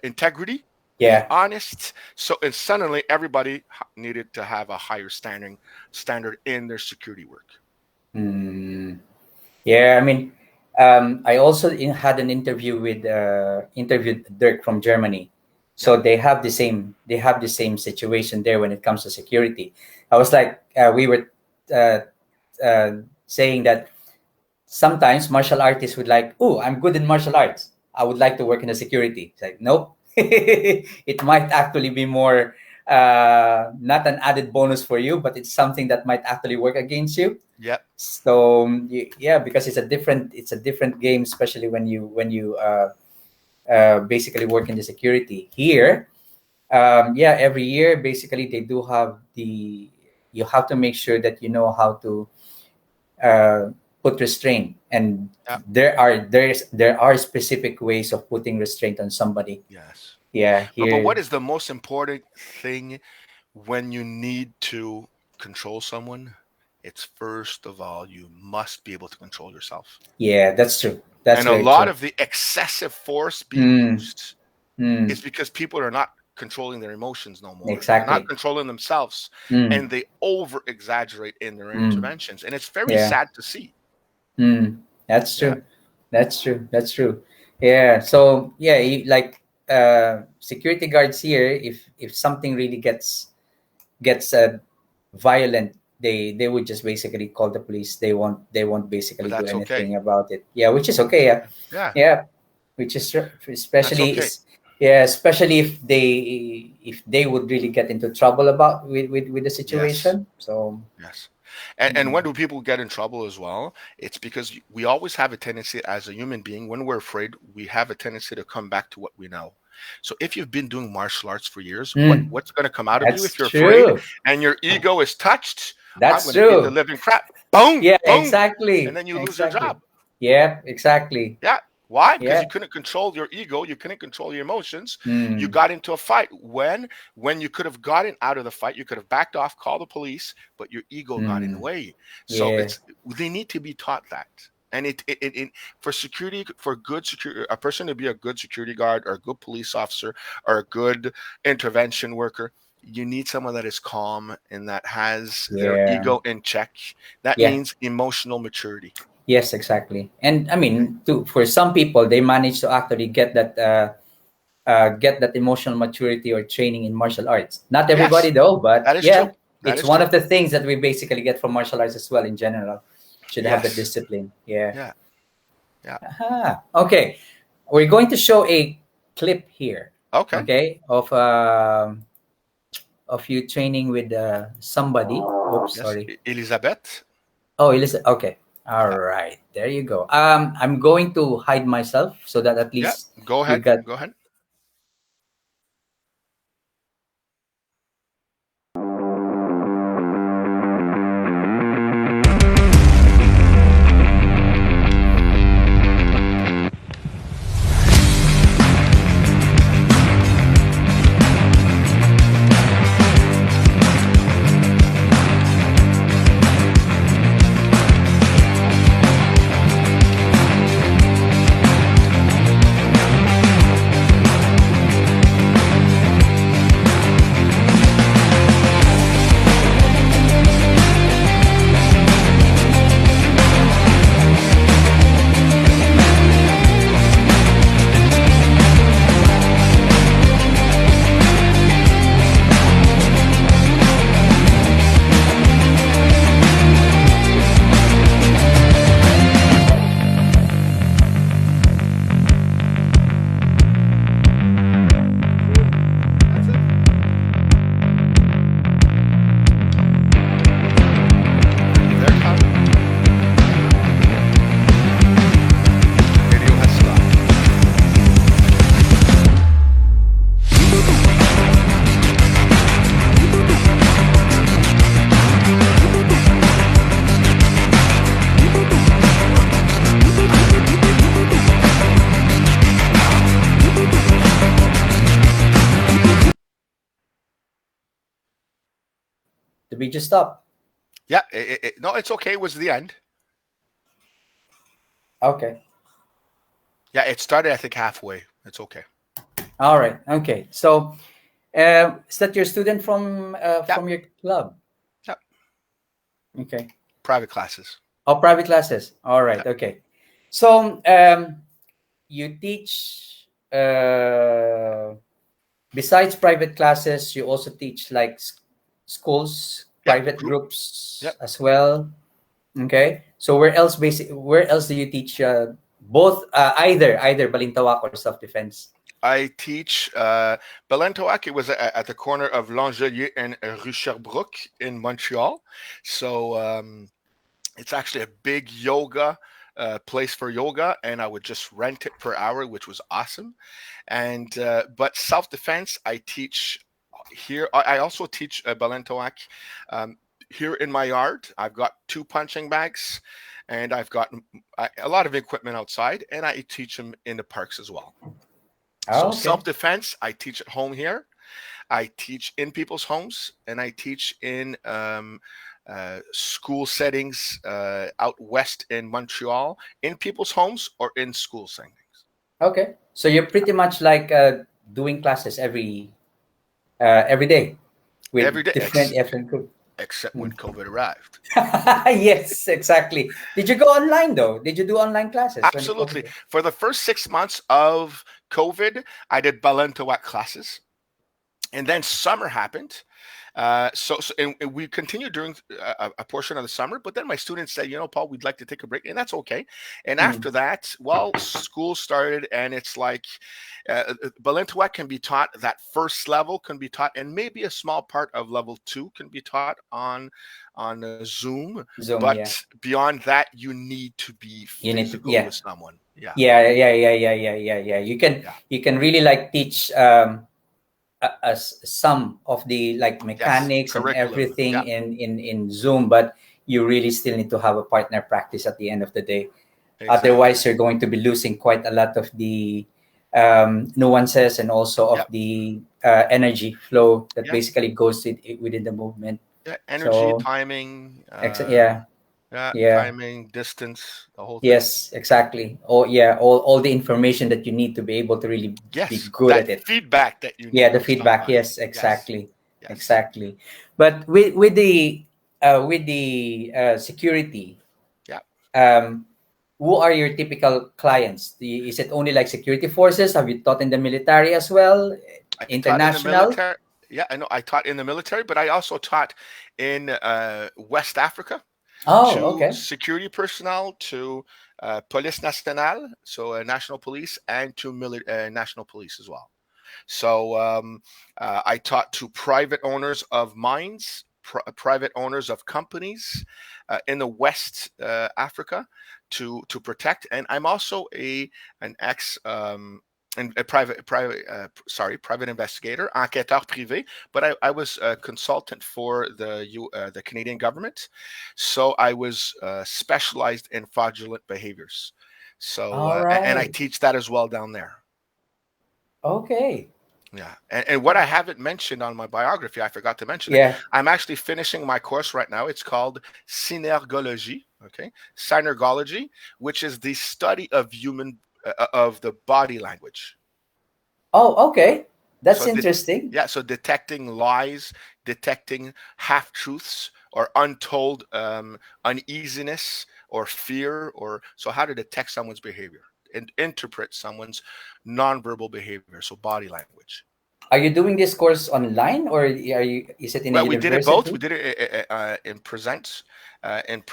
integrity, be Yeah. honest. So and suddenly everybody needed to have a higher standard in their security work. Mm. Yeah. I mean, I also had an interviewed Dirk from Germany. Yeah, So they have the same situation there when it comes to security. I was like, we were uh, saying that sometimes martial artists would like, oh, I'm good in martial arts, I would like to work in the security. It's like, nope. It might actually be more, not an added bonus for you, but it's something that might actually work against you. yeah, So yeah, because it's a different game, especially when you basically work in the security here. Yeah, every year basically they do have the you have to make sure that you know how to put restraint, and Yeah. there are specific ways of putting restraint on somebody. Yes. Yeah, But here. what is the most important thing when you need to control someone? It's first of all, you must be able to control yourself. Yeah, that's true. That's And a very lot true. of the excessive force being Mm, used mm, is because people are not controlling their emotions no more. They're not exactly. controlling themselves, Mm, and they over exaggerate in their mm, interventions. And it's very yeah. sad to see. Mm, that's Yeah. true. That's true. That's true. Yeah. So yeah, like security guards here, if something really gets violent, they would just basically call the police. They won't But basically do that's okay. anything about it. Yeah, which is okay. Yeah, Yeah. yeah, which is That's especially okay. is yeah, especially if they would really get into trouble about with the Yes. situation. So Yes. And mm, when do people get in trouble as well? It's because we always have a tendency as a human being, when we're afraid, we have a tendency to come back to what we know. So if you've been doing martial arts for years, mm, what's going to come out of you that's if you're afraid true. and your ego is touched? I'm That's going to beat the true. living crap. Boom, Yeah, boom. And exactly. then you lose your Exactly. job. Yeah, exactly. Yeah. Why? Because Yeah. you couldn't control your ego, you couldn't control your emotions. You Mm, got into a fight. When you could have gotten out of the fight, you could have backed off, called the police, but your ego got in the mm, way. So yeah. it's they need to be taught that. And for security, for good security, a person to be a good security guard or a good police officer or a good intervention worker, you need someone that is calm and that has their Yeah. ego in check. That Yeah. means emotional maturity. Yes, exactly. And I Okay. mean, for some people, they manage to actually get that emotional maturity or training in martial arts. Not everybody Yes, though, but that is yeah, true. That it's is one true. of the things that we basically get from martial arts as well in general. Should have the Yes. discipline. Yeah. Yeah. Yeah. Aha. Okay. We're going to show a clip here. Okay. Okay, of you training with somebody. Oops, Yes. sorry. Elizabeth. Oh, Elisa. Okay. All Yeah. right. There you go. I'm going to hide myself so that at Yeah. least Go we ahead. got. Go ahead. That's it. There, Tom. Video has stopped. Did we just stop? Yeah. No, it's okay. It was the end. Okay. Yeah. It started, I think, halfway. It's okay. All right. Okay. So, is that your student Yeah. from your club? Yeah. Okay. Private classes. Oh, private classes. All right. Yeah. Okay. So, you teach. Besides private classes, you also teach like schools, Yeah. private Group. Yeah. groups as well. Okay. So where else do you teach both either Balintawak or self defense? I teach Balintawak. It was at the corner of L'Angelier and Rue Sherbrooke in Montreal. So it's actually a big yoga place for yoga, and I would just rent it per hour, which was awesome. And but self defense, I teach here. I also teach Balintawak. Um, here in my yard. I've got 2 punching bags, and I've got a lot of equipment outside, and I teach them in the parks as well. So Oh, okay. self-defense, I teach at home here. I teach in people's homes, and I teach in school settings out west in Montreal, in people's homes or in school settings. Okay. So you're pretty much like doing classes every day with Every day, different different group. except when Mm. COVID arrived. Yes, exactly. Did you go online though? Did you do online classes when it Absolutely. COVID? For the first 6 months of COVID, I did Balintawak classes. And then summer happened. And we continued during a portion of the summer, but then my students said, Paul, we'd like to take a break, and that's okay. And Mm. after that, well, school started, and it's like Balintawak can be taught, that first level can be taught, and maybe a small part of level 2 can be taught on Zoom. Zoom, yeah. But beyond that, you need to be You need to, physical yeah. with someone. Yeah. Yeah. You can Yeah. you can really like teach some of the like Yes. mechanics and Curriculum. everything Yeah. in Zoom, but you really still need to have a partner practice at the end of the day. Exactly. Otherwise, you're going to be losing quite a lot of the nuances and also of Yep. the energy flow that Yeah. basically goes within the movement. Yeah. Energy, So, timing, yeah, yeah. timing, distance, the whole thing. Yes, exactly. Oh, yeah. All the information that you need to be able to really be Yes, good that at it. feedback that you Yeah, need the with feedback. somebody. Yes, Yes, exactly, yes. exactly. But with the security, Yeah. um, who are your typical clients? Is it only like security forces? Have you taught in the military as well? I taught in the International? military. Yeah, I know. I taught in the military, but I also taught in West Africa Oh, to okay. security personnel, to Police Nationale, so national police, and to national police as well. So I taught to private owners of mines, private owners of companies in the West Africa to protect. And I'm also an ex. And a private investigator, enquêteur privé, but I was a consultant for the Canadian government, so I was specialized in fraudulent behaviors. So All and I right. teach that as well down there. Okay. Yeah. And what I haven't mentioned on my biography, I forgot to mention it. Yeah. I'm actually finishing my course right now. It's called synergology, okay? Synergology, which is the study of of the body language. Oh, okay. That's So interesting. yeah, so detecting lies, detecting half truths or untold uneasiness or fear, or so how to detect someone's behavior and interpret someone's nonverbal behavior, so body language. Are you doing this course online or are you? Is it in a Well, we did it both. We university? did it in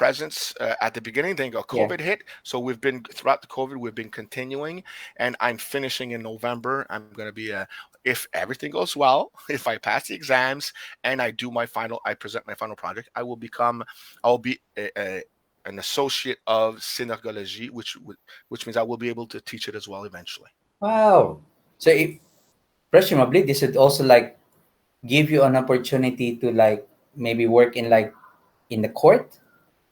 presence at the beginning. Then got Yeah. COVID hit, so we've been throughout the COVID. We've been continuing, and I'm finishing in November. I'm going to be if everything goes well, if I pass the exams and I present my final project, I will be an associate of synergology, which means I will be able to teach it as well eventually. Wow. So if presumably this would also like give you an opportunity to like maybe work in like in the court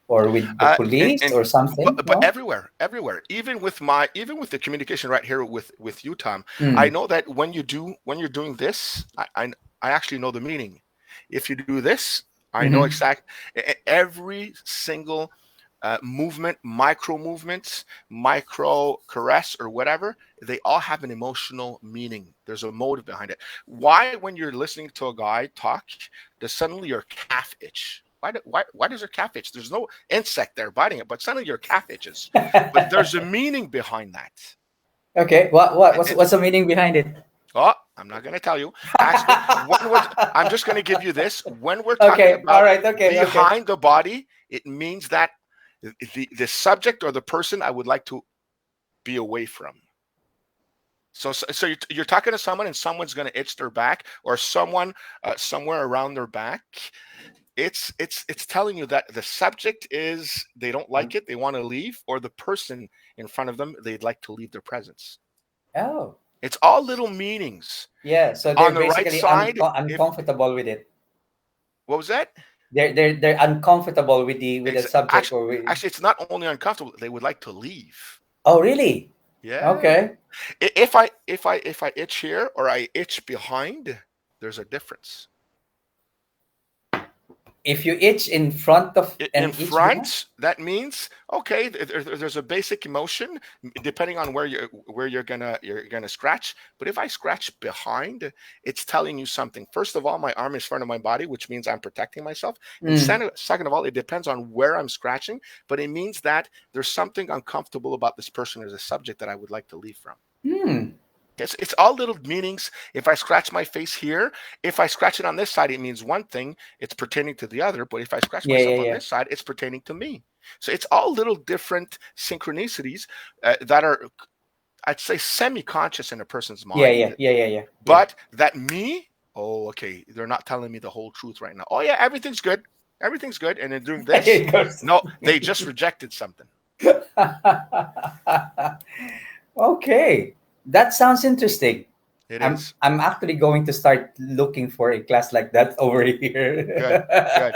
or with the police And or something, but no? everywhere, even with the communication right here with you, Tom, I Mm. know that when you're doing this, I actually know the meaning. If you do this, I know Mm-hmm. every single movement, micro movements, micro caress or whatever. They all have an emotional meaning. There's a motive behind it. Why, when you're listening to a guy talk, does suddenly your calf itch? Why does your calf itch? There's no insect there biting it, but suddenly your calf itches. But there's a meaning behind that. Okay. And What's the meaning behind it? oh, I'm not going to tell you. Actually, I'm just going to give you this. When we're talking Okay. All about right. Okay. Okay. behind the body, it means that the subject or the person I would like to be away from. So you're talking to someone and someone's going to itch their back, or someone somewhere around their back. It's telling you that the subject is they don't like it, they want to leave, or the person in front of them, they'd like to leave their presence. Oh. It's all little meanings. Yeah. So On they're the right basically side, if uncomfortable with it. what was that? they're uncomfortable with the subject Actually, or with. actually, it's not only uncomfortable; they would like to leave. Oh, really? Yeah. Okay. If I itch here or I itch behind, there's a difference. If you itch in front of In and itch behind. front, that means okay. There's a basic emotion depending on where you're gonna scratch. But if I scratch behind, it's telling you something. First of all, my arm is in front of my body, which means I'm protecting myself. And Mm. second of all, it depends on where I'm scratching, but it means that there's something uncomfortable about this person as a subject that I would like to leave from. Hmm. It's all little meanings. If I scratch my face here, if I scratch it on this side, it means one thing. It's pertaining to the other. But if I scratch Yeah, yeah, myself on yeah. this side, it's pertaining to me. So it's all little different synchronicities that are, I'd say, semi-conscious in a person's Yeah, yeah, mind. yeah, yeah, yeah. Yeah. But that me, oh, okay, they're not telling me the whole truth right now. Oh yeah, everything's good. Everything's good. And then doing this, It goes. no, they just rejected something. Okay, that sounds interesting. It I'm is. I'm actually going to start looking for a class like that over Good, here. good.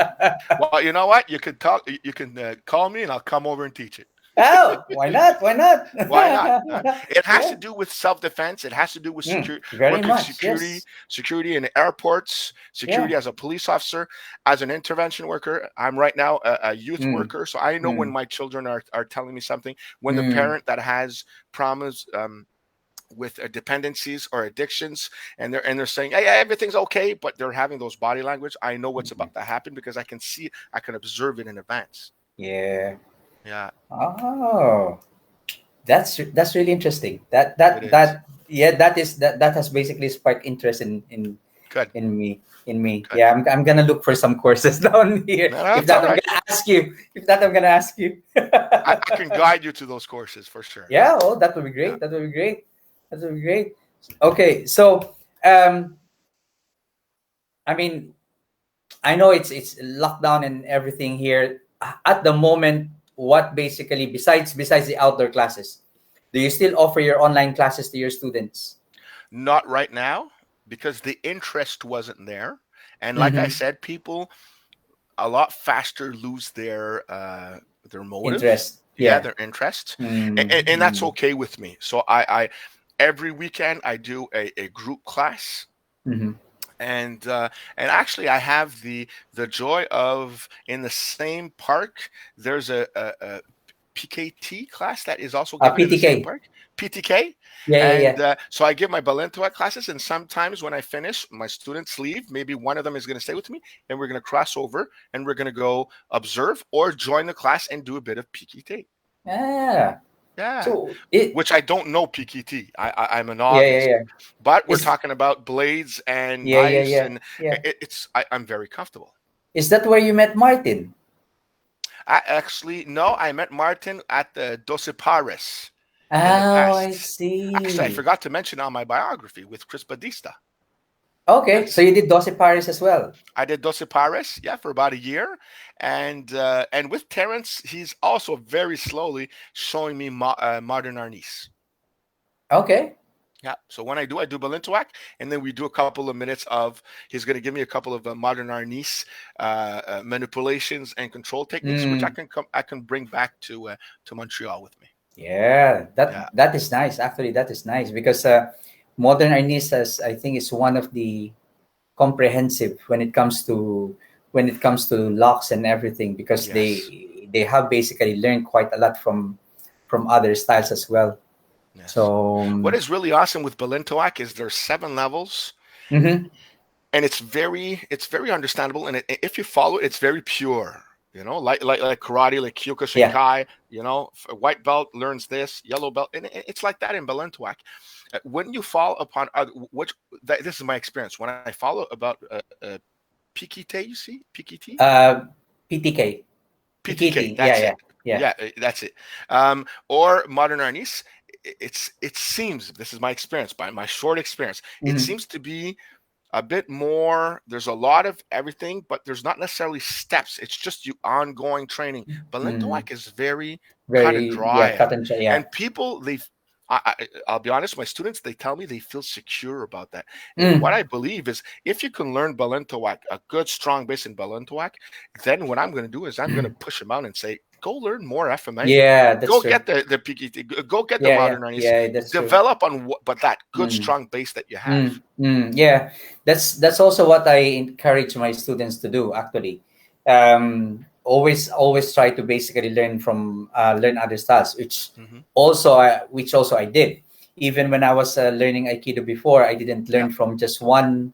Well, you know what? You can talk. You can call me, and I'll come over and teach it. Oh, why not? Why not? Why not? It has to Yeah. do with self-defense. It has to do with Very working much. security, Yes. security in airports, Yeah. security as a police officer, as an intervention worker. I'm right now a youth Mm, worker, so I know when mm, my children are telling me something. When the mm. parent that has problems with dependencies or addictions, and they're saying, "Hey, everything's okay," but they're having those body language. I know what's about to happen because I can see, I can observe it in advance. Yeah. Yeah, Oh, that's really interesting. it is. Yeah, that has basically sparked interest Good, in me. good. Yeah, I'm gonna look for some courses down here. No, If that's not, all I'm right. gonna ask you. If not, I'm gonna ask you. I can guide you to those courses for sure. Yeah, oh, that would be Yeah. great. That would be great. That would be great. Okay, so um, I mean, I know it's lockdown and everything here at the moment. What basically besides the outdoor classes, do you still offer your online classes to your students? Not right now because the interest wasn't there. And like I Mm-hmm. said, people a lot faster lose their motive. Interest, Yeah, yeah. their interest. And that's Mm-hmm. okay with me. So I every weekend I do a group class. Mm-hmm. And actually I have the joy of, in the same park, there's a PKT class that is also given in the same PTK, park, PTK. yeah, yeah, And yeah. so I give my Balintawak classes, and sometimes when I finish, my students leave. Maybe one of them is going to stay with me, and we're going to cross over, and we're going to go observe or join the class and do a bit of PKT. Ah, Yeah, so it, which I don't know PKT. I'm a yeah, yeah, novice, yeah. but we're Is talking about blades and yeah, yeah, knives, yeah, and yeah. I'm very comfortable. Is that where you met Martin? I actually no, I met Martin at the Doce Pares in the Oh, I past. Actually, I see. forgot to mention on my biography with Chris Badista. Okay, so Yes, you did Doce Paris as well. I did Doce Pares, yeah, for about a year, and with Terrence, he's also very slowly showing me modern arnis. Okay. Yeah, so when I do Balintawak, and then we do a couple of minutes of. He's going to give me a couple of modern arnis manipulations and control techniques, which Mm, I can bring back to Montreal with me. yeah, Yeah. that is nice. Actually, that is nice because modern Arnistas, I think, is one of the comprehensive when it comes to locks and everything because Yes. they have basically learned quite a lot from other styles as well. Yes. So What is really awesome with Balintawak is there's 7 levels, mhm. and it's very understandable, and if you follow it, it's very pure. Like karate, like Yeah. Kyokushinkai. White belt learns this, yellow belt, and it's like that in Balintawak. When you fall upon other, this is my experience. When I follow about Pikite, you see Pikite, Uh, PTK, PTK. PKT. Yeah, That's yeah, it. yeah. Yeah, that's it. Or modern arnis. It seems, this is my experience, by my short experience, it Mhm. seems to be a bit more. There's a lot of everything, but there's not necessarily steps. It's just you ongoing training. Mm. Balintawak is very cut and Very, yeah, dry, cut and dry. Yeah. and people, I'll be honest, my students, they tell me they feel secure about that. And what Mm. I believe is if you can learn Balintawak, a good, strong base in Balintawak, then what I'm going to do is I'm going to push them out and say, go learn more FMA. Yeah, that's Go true. get the PKT, go get the Yeah, yeah, modern Chinese, yeah, that's true. develop on what, but that good, Mm. strong base that you have. Yeah, that's also what I encourage my students to do. Actually, always try to basically learn other styles, Hmm. which also I did. Even when I was learning Aikido before, I didn't learn Yep. from just one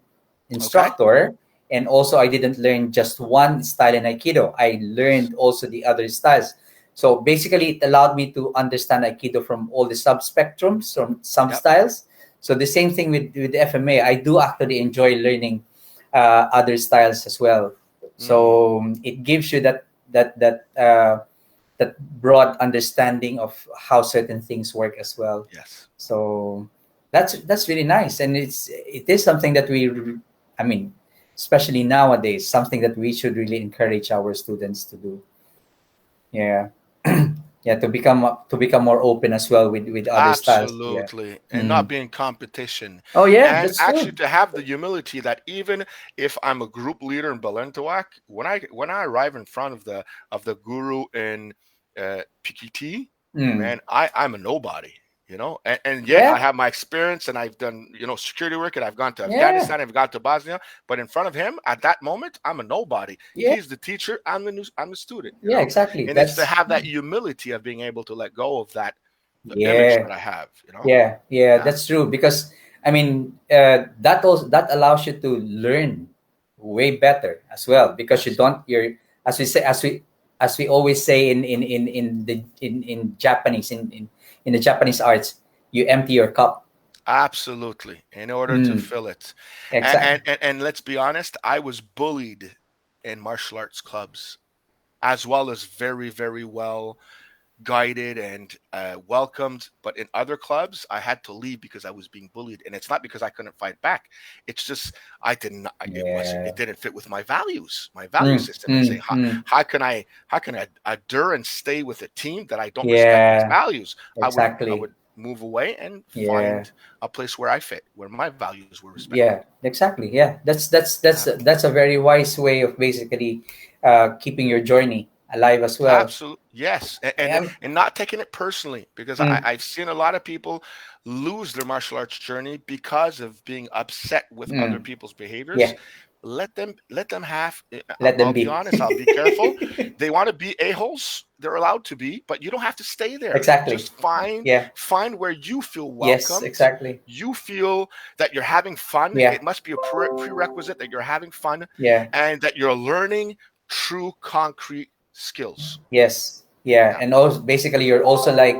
Okay. instructor, and also I didn't learn just one style in Aikido. I Yes. learned also the other styles. So basically, it allowed me to understand Aikido from all the subspectrums, from some Yep. styles. So the same thing with FMA. I do actually enjoy learning other styles as well. Hmm. So it gives you that broad understanding of how certain things work as well. Yes. So that's really nice, and it is something that I mean, especially nowadays, something that we should really encourage our students to do. Yeah, yeah, to become more open as well with other styles. Yeah. Absolutely. And not Mm. be in competition. Oh yeah, And that's actually true. to have the humility that even if I'm a group leader in Balintawak, when I arrive in front of the guru in PKT, Mm. man, I'm a nobody. And yet I Yeah, have my experience and I've done, security work and I've gone to yeah, Afghanistan, I've gone to Bosnia, but in front of him at that moment, I'm a nobody. yeah, He's the teacher, I'm the student, yeah. Exactly. and it's to That's have that humility of being able to let go of that the image yeah. that I have. Yeah, yeah, Yeah. that's true. Because I mean, that allows you to learn way better as well. Because you Yes. don't, you're as we say, as we always say in Japanese in the Japanese arts, you empty your cup. Absolutely. In order to Mm, fill it. And, exactly. and let's be honest, I was bullied in martial arts clubs as well as very, very well guided and welcomed. But in other clubs, I had to leave because I was being bullied, and it's not because I couldn't fight back. It's just I didn't. It Yeah. didn't fit with my value system, and say how can I endure and stay with a team that I don't respect its Yeah. values? I Exactly. would move away and Yeah. find a place where I fit, where my values were respected. Yeah, exactly. Yeah, that's Yeah. that's a very wise way of basically keeping your journey alive as well. Absolutely, yes, and Um, and not taking it personally because mm, I've seen a lot of people lose their martial arts journey because of being upset with other mm, people's behaviors. yeah, Let them have. let them I'll be be. honest. I'll be careful. They want to be a-holes. They're allowed to be, but you don't have to stay there. Exactly. Just find Yeah. find where you feel Yes. welcomed. Exactly. You feel that you're having fun. Yeah. It must be a prerequisite that you're having fun Yeah. and that you're learning true concrete skills. Yes. Yeah. Yeah. And also, basically, you're also like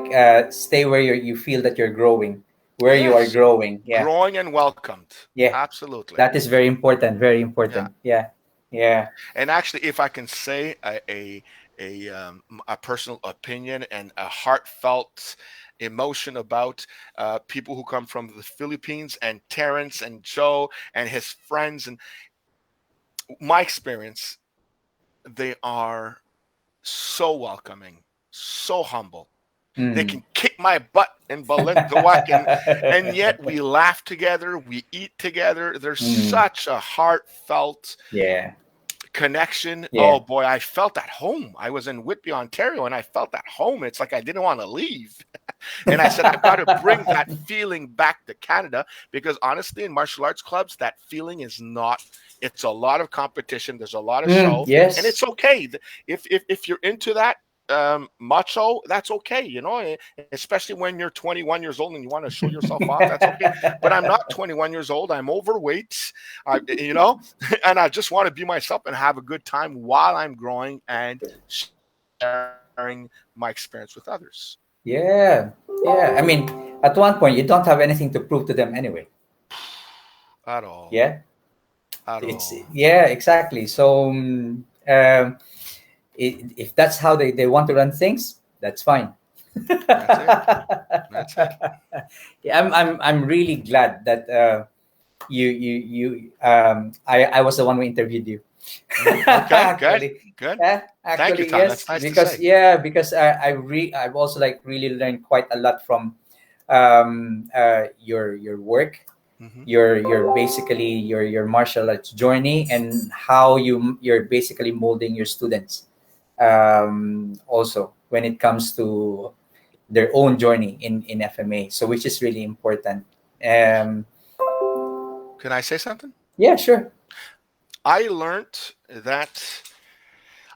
stay where you feel that you're growing, where you are Yes. growing. Yeah. Growing and welcomed. Yeah. Absolutely. That is very important. Very Yeah. important. Yeah. Yeah. And actually, if I can say a personal opinion and a heartfelt emotion about people who come from the Philippines and Terrence and Joe and his friends and my experience, they are so welcoming, so humble. They Mm. can kick my butt in Balintawak, and yet we laugh together, we eat together. There's Mm. such a heartfelt Yeah. connection. Yeah. Oh boy, I felt at home. I was in Whitby, Ontario, and I felt at home. It's like I didn't want to leave. And I said, I've got to bring that feeling back to Canada because honestly, in martial arts clubs, that feeling is not. It's a lot of competition. There's a lot of show, and Yes. it's okay. If you're into that macho, that's okay. Especially when you're 21 years old and you want to show yourself off, that's okay. But I'm not 21 years old. I'm overweight. You know, and I just want to be myself and have a good time while I'm growing and sharing my experience with others. Yeah, yeah. I mean, at one point, you don't have anything to prove to them anyway. At all. Yeah, At it's all. yeah, exactly. So, if that's how they want to run things, that's fine. That's it. That's it. Yeah, I'm really glad that I was the one who interviewed you. Okay, good, Actually, good. yeah, Thank you, actually Tom. That's yes, nice to because say. yeah, because I've also like really learned quite a lot your work, Hmm. your basically your martial arts journey, and how you're basically molding your students, also when it comes to their own journey in FMA. So which is really important. Um, Can I say something? yeah, sure. I learned that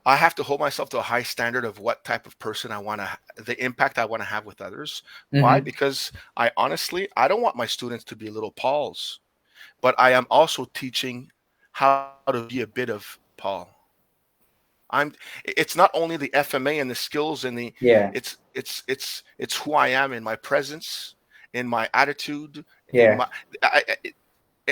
I have to hold myself to a high standard of what type of person I want to, the impact I want to have with others. Why? Mm-hmm. Because I honestly, I don't want my students to be little Pauls, but I am also teaching how to be a bit of Paul. I'm. It's not only the FMA and the skills and the. Yeah, It's who I am in my presence, in my attitude, in yeah, my.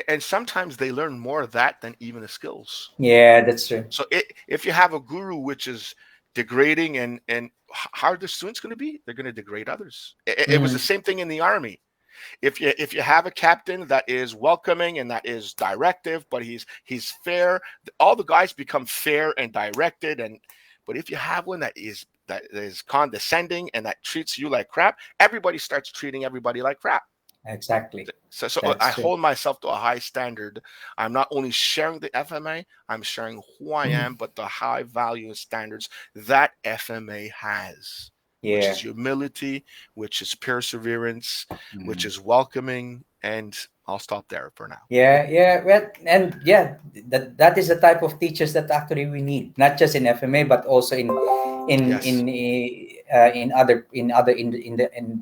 And sometimes they learn more of that than even the skills. yeah. That's true. So if you have a guru which is degrading and how are the students going to be? They're going to degrade others. It was the Mm-hmm. same thing in the army. If you have a captain that is welcoming and that is directive, but he's fair, all the guys become fair and directed. And but if you have one that is condescending and that treats you like crap, everybody starts treating everybody like crap. Exactly. So I That's true. hold myself to a high standard. I'm not only sharing the FMA, I'm sharing who I am, but the high value and standards that FMA has, which Yeah. is humility, which is perseverance, which Mhm. is welcoming. And I'll stop there for now. Yeah, yeah, well, and yeah, that is the type of teachers that actually we need, not just in FMA, but also in Yes. in in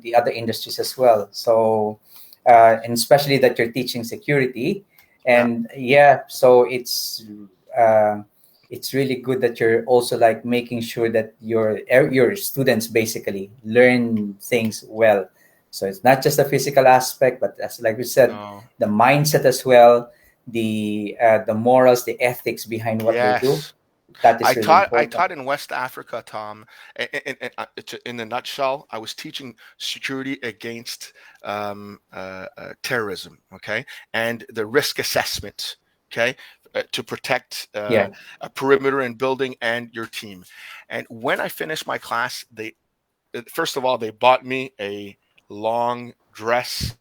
the other industries as well. So, and especially that you're teaching security, Yeah. and yeah, so uh, it's really good that you're also like making sure that your students basically learn things well. So it's not just the physical aspect, but as like we said, No. the mindset as well, the morals, the ethics behind what they do. Yes. That I is really taught I important. taught in West Africa, Tom. In a nutshell, I was teaching security against terrorism. Okay, and the risk assessment. Okay, to protect Yeah. a perimeter and building and your team. And when I finished my class, they first of all they bought me a long dress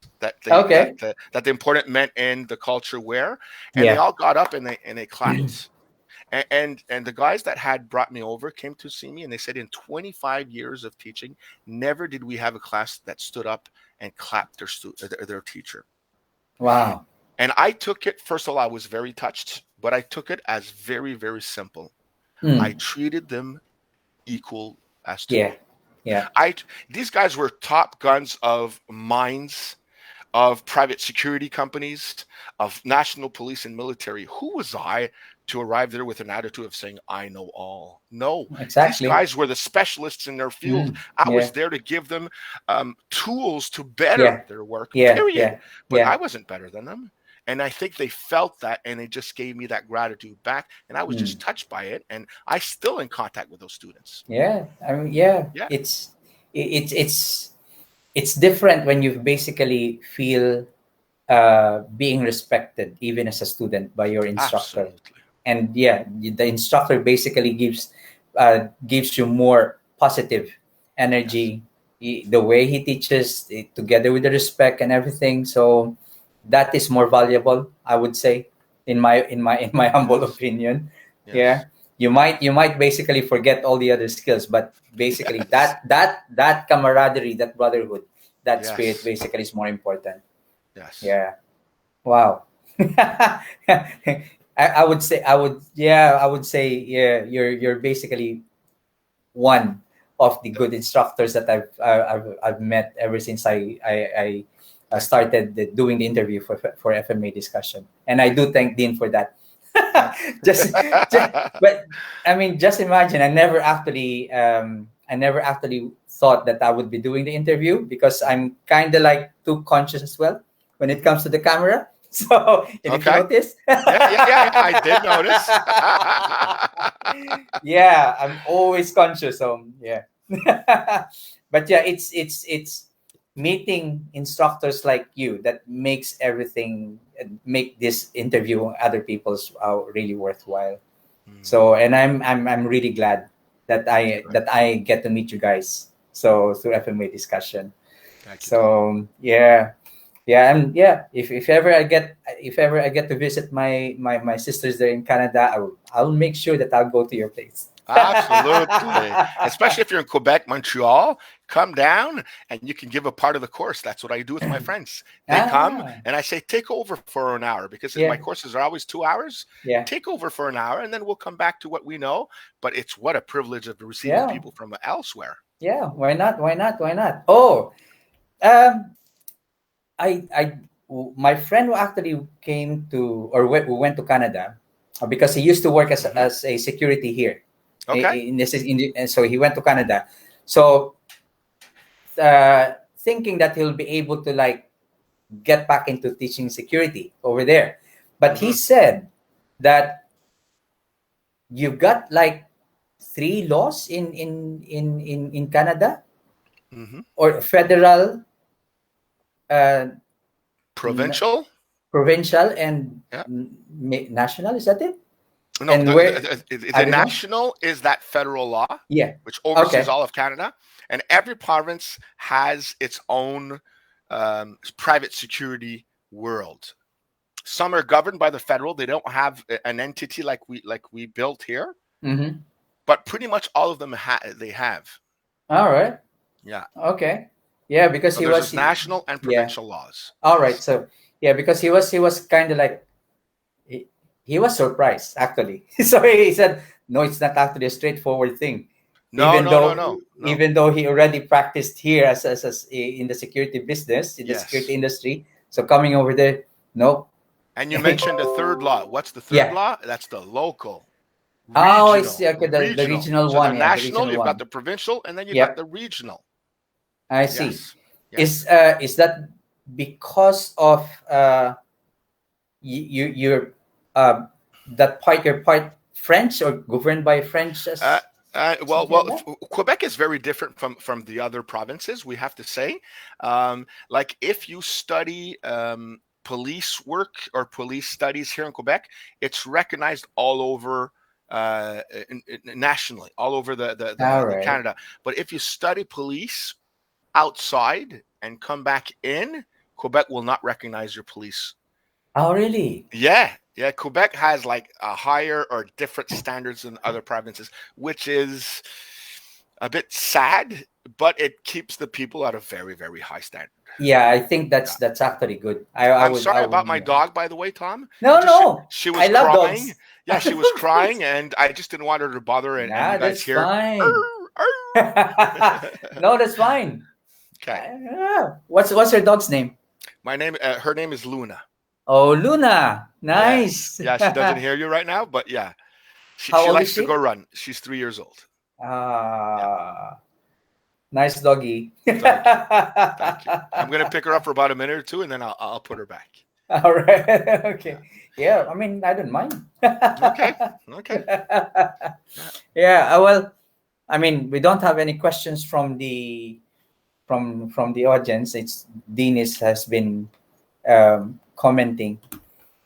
Okay. that the important men in the culture wear, and they Yeah. all got up and they clapped. And the guys that had brought me over came to see me and they said in 25 years of teaching, never did we have a class that stood up and clapped their teacher. Wow. And I took it, first of all, I was very touched, but I took it as very, very simple. I Mm. treated them equal as to Yeah. me. Yeah. I These guys were top guns of mines, of private security companies, of national police and military. Who was I to arrive there with an attitude of saying, I know all? No, these Exactly. guys were the specialists in their field. Mm. I was Yeah. there to give them tools to better Yeah. their work, Yeah. period. Yeah. But Yeah. I wasn't better than them. And I think they felt that and they just gave me that gratitude back. And I was Mm. just touched by it. And I still in contact with those students. Yeah. I mean, yeah. Yeah, It's different when you basically feel being respected, even as a student, by your instructor. absolutely. And yeah, the instructor basically gives you more positive Yes. energy, the way he teaches, together with the respect and everything. So that is more valuable, I would say, in my humble Yes. opinion. Yes. Yeah, you might basically forget all the other skills, but basically Yes. that camaraderie, that brotherhood, that spirit Yes. basically is more important. Yes. Yeah. Wow. I would say I would say yeah, you're basically one of the good instructors that I've met ever since I Thank you. started doing the interview for FMA discussion, and I do thank Dean for that. Thank just but I mean, just imagine, I never actually thought that I would be doing the interview, because I'm kind of like too conscious as well when it Mhm. comes to the camera. So, and if you Okay. notice, Yeah. I did notice. yeah, I'm always conscious. So yeah, but yeah, it's meeting instructors like you that makes everything, make this interview other people's really worthwhile. Mm, So, and I'm really glad that I good. that I get to meet you guys. So through FMA discussion. Thank you, Tom. So and if ever I get to visit my sisters there in Canada, I'll make sure that I'll go to your place. Absolutely. Especially if you're in Quebec, Montreal, come down and you can give a part of the course. That's what I do with my friends. They come Ah, and I say, take over for an hour because my yeah, courses are always 2 hours. yeah, Take over for an hour and then we'll come back to what we know. But it's what a privilege of receiving yeah, people from elsewhere. yeah. Why not? Why not? Why not? Oh, um, I my friend who actually came to or who went to Canada because he used to work Hmm. as a security here Okay. and so he went to Canada. So thinking that he'll be able to like get back into teaching security over there, but he Hmm. said that you've got like three laws in Canada Hmm. or federal, uh, n- Provincial. provincial, and Yeah. national. Is that it? No, And where I the don't know. national is that federal law, Yeah. which oversees Okay. all of Canada, and every province has its own private security world. Some are governed by the federal; they don't have an entity like we built here, Mm-hmm. but pretty much all of them they have. All right. Yeah. Okay. Yeah, because So he there's was. this national and Yeah. provincial laws. All right. Yes. So yeah, because he was kind of like he was surprised actually. So he said, "No, it's not actually a straightforward thing." No, Even no, no, though no, no. even though he already practiced here as in the security business in the security Yes. industry, so coming over there, no. And you mentioned the third law. What's the third Yeah. law? That's the local. Oh, I see. Okay, the Regional. regional So the one. Yeah, the national, regional you've got one. the provincial, and then you got Yep, the regional. I see. Yes, yes. Is that because of you're uh, that part you're part French or governed by French Uh, as well, something like that? Quebec is very different from the other provinces. We have to say, like if you study police work or police studies here in Quebec, it's recognized all over nationally, all over All the right. Canada. But if you study police outside and come back in, Quebec will not recognize your police. Oh, really? Yeah, yeah. Quebec has like a higher or different standards than other provinces, which is a bit sad, but it keeps the people at a very, very high standard. Yeah, I think Yeah. that's actually good. I I'm would I sorry would about my yeah. dog, by the way, Tom. No, It just no. she was I love crying. dogs. Yeah, I she was love dogs. crying, and I just didn't want her to bother. And you Nah, guys that's hear, fine. "Arr, arr." No, that's fine. Okay. What's your dog's name? Her name is Luna. Oh, Luna. Yes, Nice. yeah. She doesn't hear you right now, but yeah, she How she old is likes to go she? run. She's 3 years old. Yeah. Ah, nice doggy. Thank you. Thank you. I'm gonna pick her up for about a minute or two, and then I'll put her back. All right. Yeah. Okay. Yeah, I mean, I don't mind. Okay. Okay. Yeah. Yeah, well, I mean, we don't have any questions from the audience. It's Dennis has been commenting.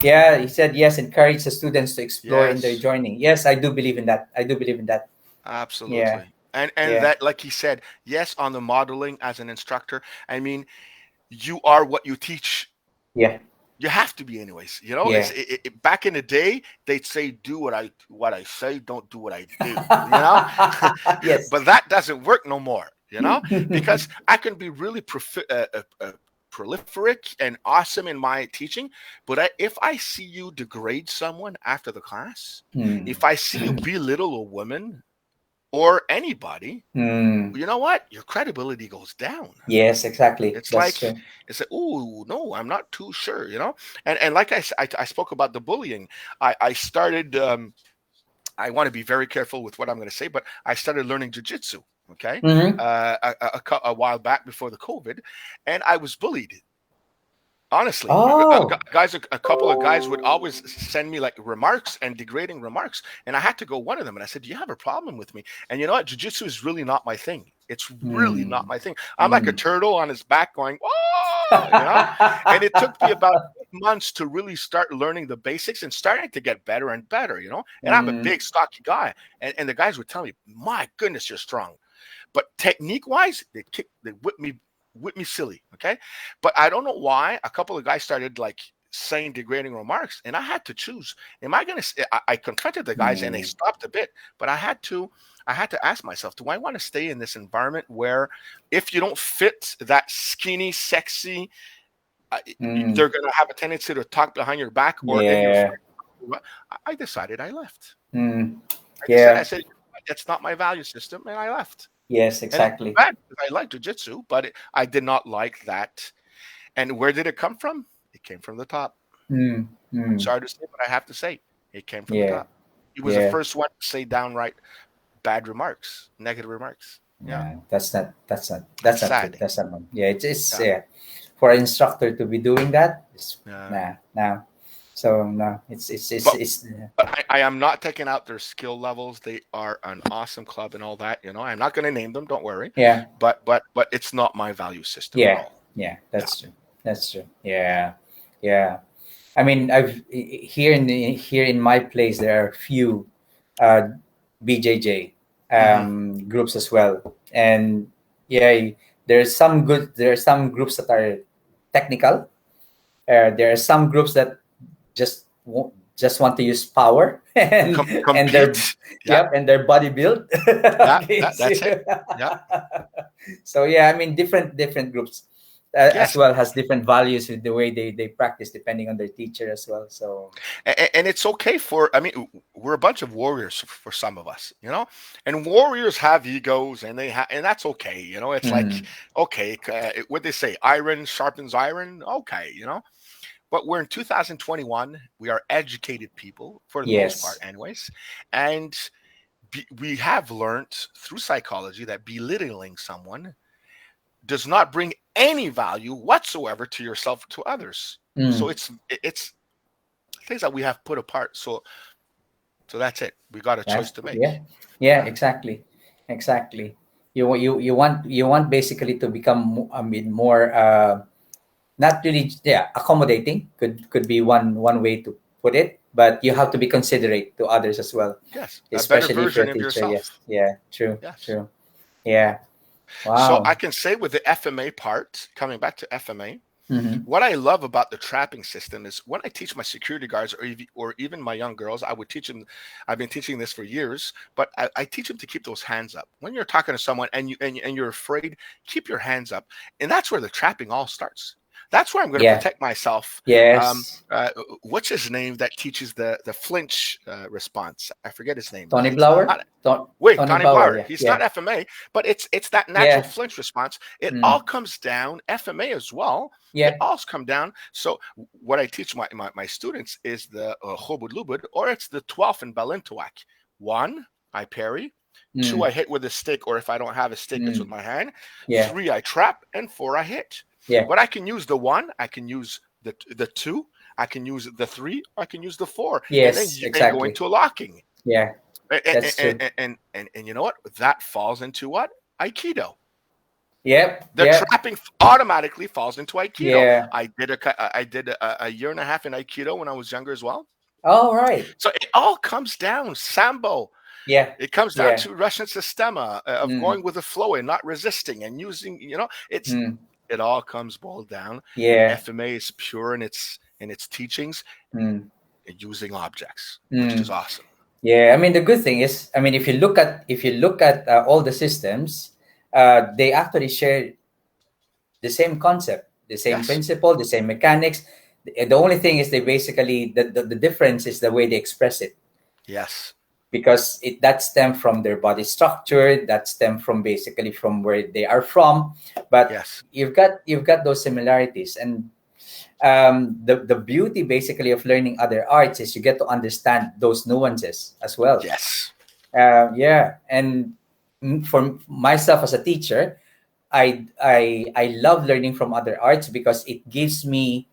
Yeah, he said yes. Encourage the students to explore in their Yes. joining. Yes, I do believe in that. I do believe in that. Yeah, Absolutely. And yeah, that, like he said, yes, on the modeling as an instructor. I mean, you are what you teach. yeah, You have to be, anyways. You know, yeah. back in the day, they'd say, "Do what I say, don't do what I do." You know, Yes. but that doesn't work no more. You know, because I can be really prolific and awesome in my teaching, but if I see you degrade someone after the class, Hmm. if I see you belittle a woman or anybody, Hmm. you know what? Your credibility goes down. Yes, exactly. It's That's like true. it's like, oh no, I'm not too sure, you know. And like I spoke about the bullying. I started. I want to be very careful with what I'm going to say, but I started learning jujitsu. Okay, Mm-hmm. a while back before the COVID, and I was bullied. Honestly, Oh. guys, a couple of guys would always send me like remarks and degrading remarks, and I had to go one of them, and I said, "Do you have a problem with me?" And you know what? Jiu-jitsu is really not my thing. It's really not Hmm. my thing. I'm like a Hmm. turtle on his back, going, "Oh," you know. And it took me about 8 months to really start learning the basics and starting to get better and better, you know. And I'm a Hmm. big, stocky guy, and the guys would tell me, "My goodness, you're strong." But technique wise, they whip me whip me silly, okay? But I don't know why a couple of guys started like saying degrading remarks, and I had to choose. Am I going to? I confronted the guys, and they Mm, stopped a bit, but I had to ask myself, do I want to stay in this environment where if you don't fit that skinny, sexy, mm, they're going to have a tendency to talk behind your back, or and your yeah. friend. I decided I left. Mm, I yeah. said, that's not my value system, and I left. Yes, And it's exactly. bad because I like jujitsu, but I did not like that. And where did it come from? It came from the top. Mm, I'm mm, sorry to say, but I have to say, it came from the yeah. top. He was the Yeah. first one to say downright bad remarks, negative remarks. Yeah, Yeah. That's that's not good. sad. That's not. Yeah. It's Yeah, yeah. For an instructor to be doing that, it's yeah. nah, no. So no, But it's I am not taking out their skill levels. They are an awesome club and all that. I'm not going to name them. Don't worry. yeah. But it's not my value system at Yeah, all. yeah, Yeah. that's true. That's true. Yeah, yeah. I mean, here in my place there are few uh, BJJ Hmm. groups as well, and yeah, there are some groups that are technical. There are some groups that just want to use power and their Compete. Yeah. yep and their body build. Yeah. Okay, That's it. Yeah. so yeah, I mean different groups as Yes. well has different values with the way they practice depending on their teacher as well. So And it's okay for, I mean, we're a bunch of warriors for some of us, and warriors have egos, and that's okay. It's like, mm, okay, what they say, iron sharpens iron. Okay. But we're in 2021. We are educated people for the most part, yes, anyways. And we have learned through psychology that belittling someone does not bring any value whatsoever to yourself or to others. So mm, it's things that we have put apart. So that's it. We got a choice that's to make. yeah, yeah, Yeah. exactly. You want basically to become I mean more not really yeah accommodating could be one way to put it, but you have to be considerate to others as well, Yes. A better especially if you're version a of teacher. Yes, yourself. yeah, true, Yes. true, yeah. So I Wow. can say with the FMA part, coming back to FMA, Mm-hmm. what I love about the trapping system is when I teach my security guards or even my young girls, I would teach them. I've been teaching this for years, but I teach them to keep those hands up. When you're talking to someone and you're afraid, keep your hands up, and that's where the trapping all starts. That's where I'm going to Yeah. protect myself. Um, Yes. uh, what's his name that teaches the flinch response? I forget his name. Tony It's not. Blower. Wait, Tony Tony Blower. Blauer. Yeah. He's not Yeah. FMA, but it's that natural Yeah. flinch response. It all Mm. comes down FMA as well. It Yeah. all come down. So what I teach my students is the Hobud Lubud, or it's the 12th in Balintawak. One, I parry. Two, Mm. I hit with a stick, or if I don't have a stick, it's with Mm. my hand. Yeah. Three, I trap, and four, I hit. Yeah. But I can use the one, I can use the two, I can use the three, I can use the four, and then Yes. and go Exactly. into a locking. Yeah. And, That's true. and you know what? That falls into what? Aikido. Yep. The Yep. trapping automatically falls into Aikido. Yeah. I did a year and a half in Aikido when I was younger as well. All right. So it all comes down Sambo. Yeah. It comes down Yeah. to Russian Sistema of Mm. going with the flow and not resisting and using. Mm. It all comes boiled down. Yeah. FMA is pure in its teachings Mm. and using objects, which is Mm. awesome. Yeah. I mean, the good thing is, I mean, if you look at all the systems, they actually share the same concept, the same Yes. principle, the same mechanics. The only thing is they basically the difference is the way they express it, Yes. because it that stem from their body structure, that stem from basically from where they are from, but Yes. you've got those similarities. And the beauty basically of learning other arts is you get to understand those nuances as well. Yes. Yeah, and for myself as a teacher, I love learning from other arts because it gives me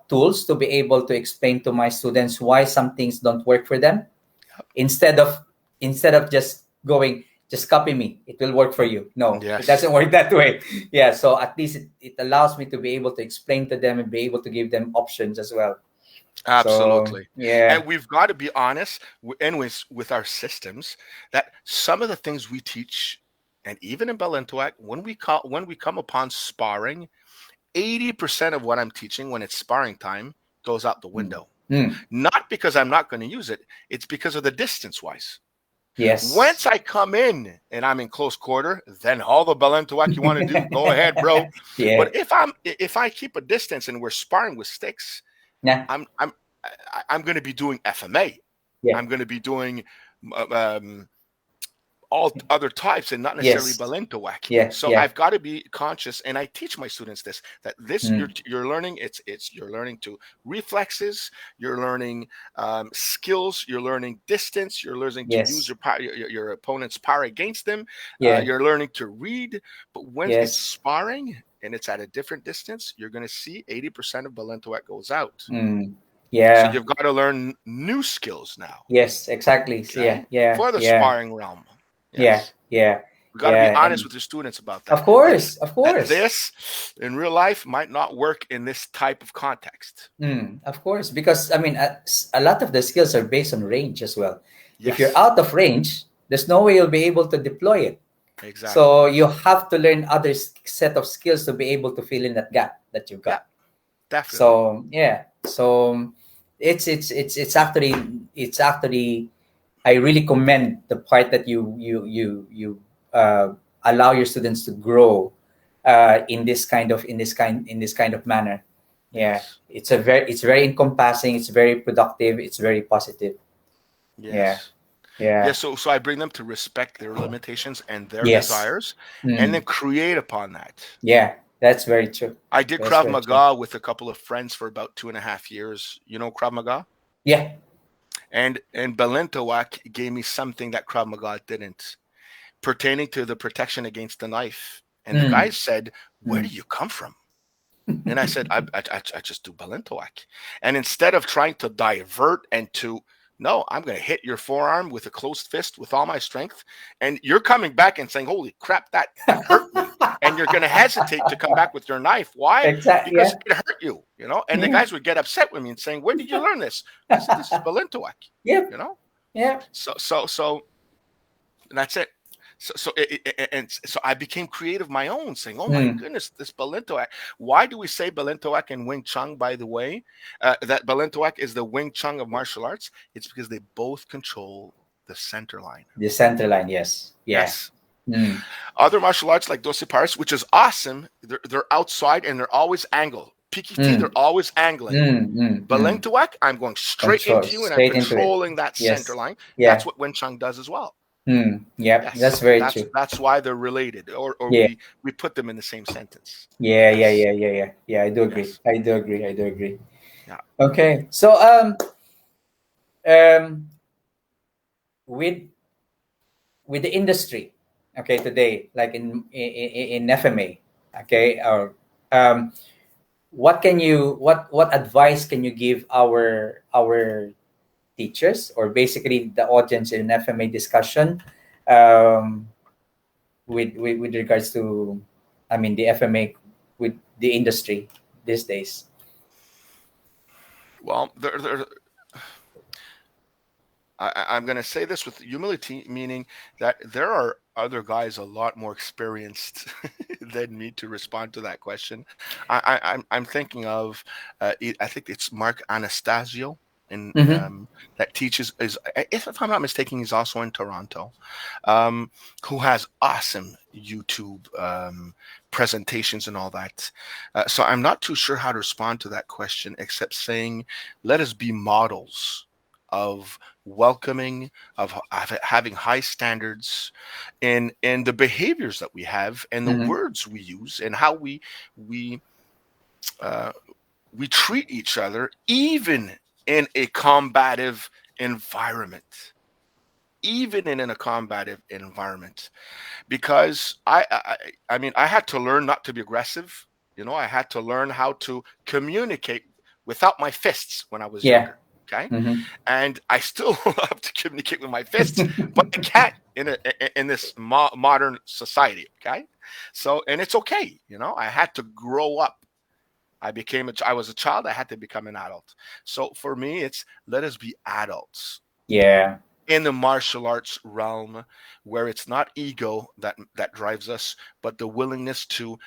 tools to be able to explain to my students why some things don't work for them, instead of just going just copy me, it will work for you. No, it Yes. doesn't work that way. Yeah, so at least it allows me to be able to explain to them and be able to give them options as well. So Absolutely. yeah. And we've got to be honest, anyways, with our systems, that some of the things we teach and even in Balintawak, when we come upon sparring, 80% of what I'm teaching when it's sparring time goes out the Mm. window. Mm. Not because I'm not going to use it, it's because of the distance wise. Yes. Once I come in and I'm in close quarter, then all the Balintawak you want to do, go ahead, bro. Yeah. But if I keep a distance and we're sparring with sticks, Yeah. I'm I'm I'm going to be doing FMA. Yeah. I'm going to be doing um, all other types and not necessarily Yes. Balintawak. Yeah. So Yeah. I've got to be conscious, and I teach my students this, that this Mm. you're learning. It's you're learning to reflexes. You're learning skills. You're learning distance. You're learning to use Yes. your opponent's power against them. Yeah. You're learning to read. But when it's Yes. sparring and it's at a different distance, you're going to see 80% of Balintawak goes out. Mm. So Yeah. you've got to learn new skills now. Yes. Exactly. So, yeah. Okay, Yeah. for the Yeah. sparring realm. Yeah. Yes. Yeah. We got to be Yeah. honest And with your students about that. of course. Of course. This in real life might not work in this type of context. Mm, of course, because I mean, a lot of the skills are based on range as well. If you're Yes, out of range, there's no way you'll be able to deploy it. exactly. So you have to learn other set of skills to be able to fill in that gap that you've Yeah, got. definitely. So yeah, so it's actually I really commend the part that you allow your students to grow in this kind of manner. Yeah, Yes, it's very encompassing. It's very productive. It's very positive. Yeah, yes, yeah, yes. So I bring them to respect their limitations and their yes, desires, and then mm, create upon that. yeah. That's very true. I did That's Krav very true. Maga with a couple of friends for about 2.5 years. You know Krav Maga, Yeah. and Balintawak gave me something that Krav Maga didn't, pertaining to the protection against the knife. And the guy Mm, said, "Where do mm. you come from?" And I said, I just do Balintawak. And instead of trying to divert and to, no, I'm going to hit your forearm with a closed fist with all my strength. And you're coming back and saying, holy crap, that hurt me. And you're going to hesitate to come back with your knife. Why? Exactly. Because Yeah. it hurt you, you know? And the Yeah. guys would get upset with me and saying, where did you learn this? I said, this is Balintawak, Yep. you know? Yeah. So and that's it. So I became creative my own, saying, "Oh my Mm. goodness, this Balintawak." Why do we say Balintawak and Wing Chun? By the way, that Balintawak is the Wing Chun of martial arts. It's because they both control the center line. The center line. Yes. Yeah. Yes. Mm. Other martial arts like Dosi Paris, which is awesome, they're outside and they're always angled. PKT, Mm. they're always angling. Mm. Mm. Mm. Balintawak, I'm going straight Control into you and I'm straight into it. controlling that center Yes. line. That's Yeah. what Wing Chun does as well. Mm. Yep. That's Yes, very that's true. that's why they're related, or Yeah. we put them in the same sentence. Yeah. Yeah. Yes, Yeah. Yeah. Yeah. Yeah. I do agree. yes, I do agree. I do agree. yeah. Okay. So um with with the industry, okay, today, like in FMA, okay, or um what advice can you give our teachers, or basically the audience in FMA discussion, um, with regards to, I mean, the FMA, with the industry these days? Well, I'm going to say this with humility, meaning that there are other guys a lot more experienced than me to respond to that question. I'm thinking of, I think it's Mark Anastasio, in Mm-hmm. that teaches, is, if I'm not mistaken, he's also in Toronto, who has awesome YouTube presentations and all that. So I'm not too sure how to respond to that question, except saying, let us be models of welcoming, of having high standards in the behaviors that we have and the Mm-hmm. words we use and how we uh, we treat each other, even in a combative environment, even in a combative environment. Because I mean, I had to learn not to be aggressive. You know, I had to learn how to communicate without my fists when I was Yeah. younger. Okay, Mm-hmm. and I still love to communicate with my fists, but I can't in this modern society. Okay, so, and it's okay. You know, I had to grow up. I was a child. I had to become an adult. So for me, it's, let us be adults. Yeah. in the martial arts realm, where it's not ego that drives us, but the willingness to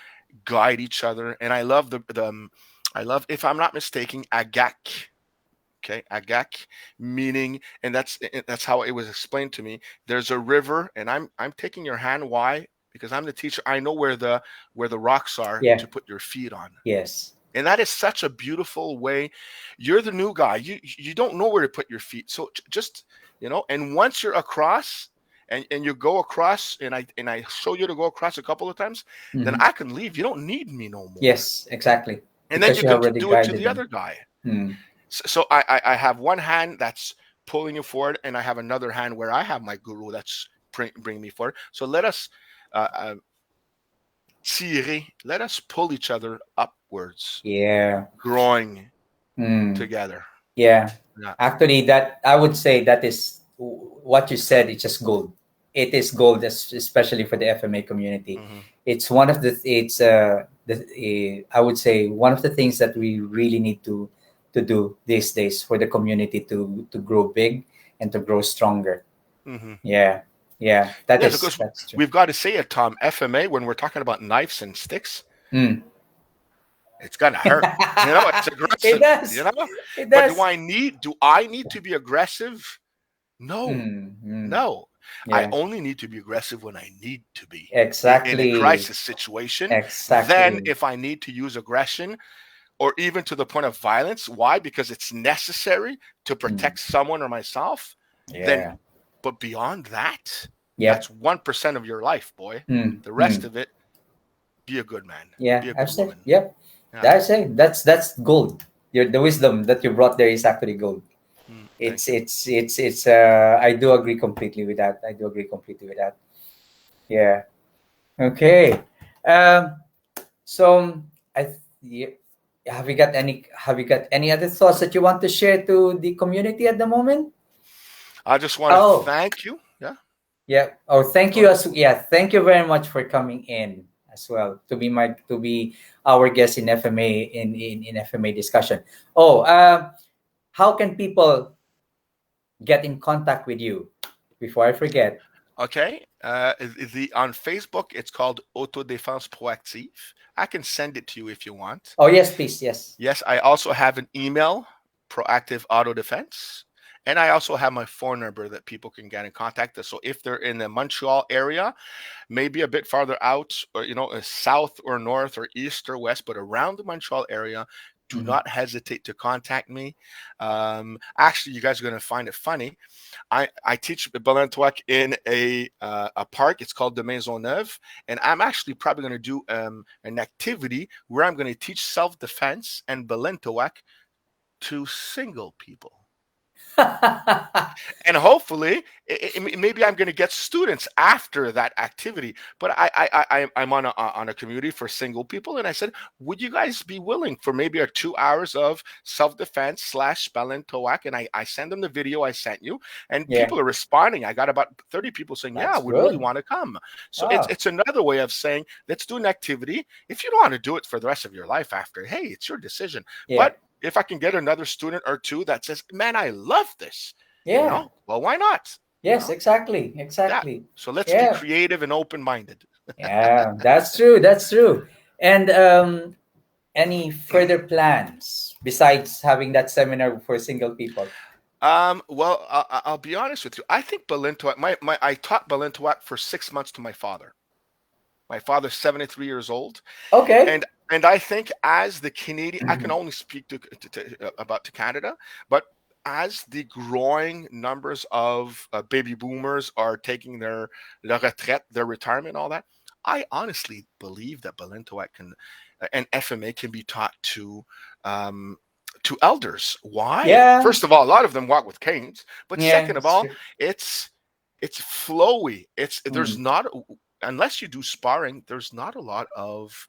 guide each other. And I love I love, if I'm not mistaken, agak. Okay, agak, meaning, and that's how it was explained to me. There's a river, and I'm taking your hand. Why? Because I'm the teacher. I know where the rocks are Yeah. to put your feet on. Yes. And that is such a beautiful way. You're the new guy. You don't know where to put your feet. So just, and once you're across, and you go across, and I show you to go across a couple of times, then Hmm. I can leave. You don't need me no more. Yes, exactly. And then Because you you can already do it to guided the them. other guy. Mm. So I have one hand that's pulling you forward, and I have another hand where I have my guru that's bringing me forward. So let us uh, tirer, let us pull each other upwards, Yeah. growing Mm. together. Yeah. Yeah. Actually, that I would say that is what you said. It's just gold. It is gold, especially for the FMA community. Hmm. It's one of the. It's I would say one of the things that we really need to do these days for the community to grow big and to grow stronger. Hmm. Yeah. Yeah. Yes, because That's true. we've got to say it, Tom. FMA, when we're talking about knives and sticks, Mm. it's gonna hurt. It's It aggressive. does. It But does. do I need to be aggressive? No, Mm. Mm. no. I Yeah. only need to be aggressive when I need to be in a Exactly. crisis situation. Then, Exactly. if I need to use aggression, or even to the point of violence, why? Because it's necessary to Mm. protect someone or myself. Then, Yeah. but beyond that, Yep. that's 1% of your life, boy. Mm. The rest Mm. of it, be a good man, Yeah. be a I've good said. woman. Yep. Yeah. That's gold. The wisdom that you brought there is actually gold. Thank you. It's I do agree completely with that. I do agree completely with that. Yeah. Okay. Um so I yeah, have you got any other thoughts that you want to share to the community at the moment? I just want to Oh, thank you. Yeah. yeah. Oh, thank Go you ahead. as yeah. Thank you very much for coming in as well to be our guest in FMA in FMA discussion. Oh, how can people get in contact with you? Before I forget. Okay. The On Facebook, it's called Autodéfense Proactive. I can send it to you if you want. Oh yes, please. Yes. Yes, I also have an email, Proactive Auto Defense. And I also have my phone number that people can get in contact with. So if they're in the Montreal area, maybe a bit farther out, or south or north or east or west, but around the Montreal area, do Mhm. not hesitate to contact me. Actually, you guys are going to find it funny. I teach Balintawak in a park. It's called the Maison Neuve, and I'm actually probably going to do an activity where I'm going to teach self defense and Balintawak to single people. And hopefully, maybe I'm going to get students after that activity. But I'm on a community for single people, and I said, would you guys be willing for maybe a 2 hours of self defense slash spell and toak? And I send them the video I sent you, and Yeah. people are responding. I got about 30 people saying, yeah, That's we really good. want to come. So Oh, it's another way of saying, let's do an activity. If you don't want to do it for the rest of your life after, hey, it's your decision. yeah. But if I can get another student or two that says, man, I love this, Yeah. well, why not? Yes, exactly. Yeah. Exactly. So let's be Yeah. creative and open minded. Yeah, that's true. That's true. And any further plans besides having that seminar for single people? Well, I'll be honest with you. I think Balintawak, I taught Balintawak for 6 months to my father. My father's 73 years old. Okay. And I think as the Canadian, I can only speak about to Canada, but as the growing numbers of baby boomers are taking their retraite, their retirement, all that, I honestly believe that Balintawak can and FMA can be taught um, to elders. Why? Yeah. First of all, a lot of them walk with canes, but Yeah, second of it's all, true. it's it's flowy. There's Mm. not, unless you do sparring, there's not a lot of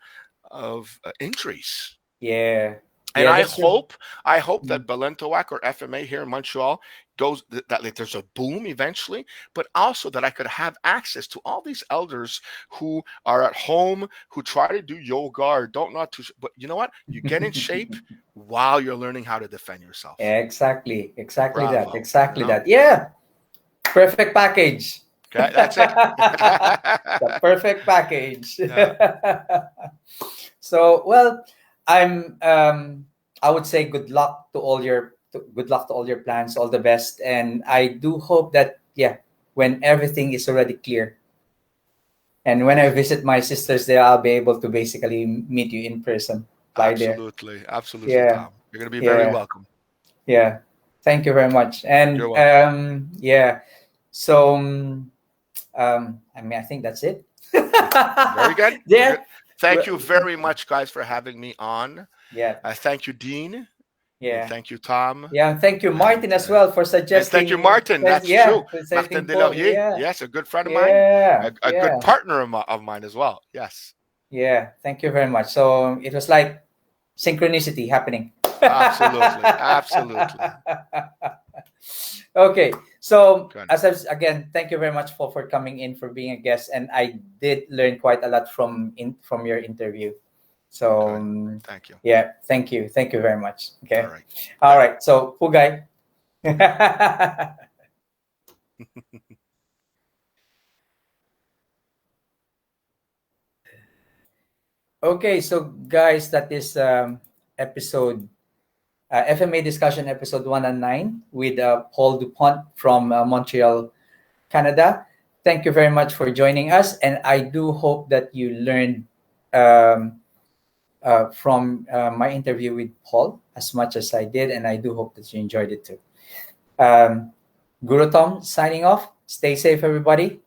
injuries. Yeah. And Yeah, that's true. I hope Mm. that Balintawak or FMA here in Montreal goes that like there's a boom eventually, but also that I could have access to all these elders who are at home, who try to do yoga or don't know to. But you know what? You get in shape while you're learning how to defend yourself. Exactly. Exactly that. Bravo. Exactly that. Yeah. Perfect package. Okay, that's it. The perfect package. Yeah, So, well, I'm I would say good luck to all your plans, all the best, and I do hope that, yeah, when everything is already clear, and when I visit my sisters there, I'll be able to basically meet you in person, fly there. absolutely, absolutely, Yeah, Tom. You're going to be very yeah, welcome. yeah. Thank you very much. You're And welcome. yeah, so I mean, I think that's it. Very good. Very Yeah, good. Thank well, you very much, guys, for having me on. yeah, Thank you, Dean, and yeah. thank you, Tom, Yeah, and thank you, and Martin, as well, for thank you, suggesting. Martin. That's Yeah, true. for Martin suggesting Paul. Delaurier, Yeah, yes, a good friend of mine, yeah, a good yeah, partner of mine as well. Yes, yeah. Thank you very much. So it was like synchronicity happening. absolutely, absolutely. Okay, so Good, again, thank you very much for coming in, for being a guest, and I did learn quite a lot from your interview. So good. Thank you. yeah, thank you very much. All Okay, right. all Good. right. So Pugay. Okay, so guys, that is episode FMA discussion episode 109 with Paul Dupont from Montreal, Canada. Thank you very much for joining us, and I do hope that you learned um, from my interview with Paul as much as I did, and I do hope that you enjoyed it too. Um, Guru Tom signing off. Stay safe, everybody.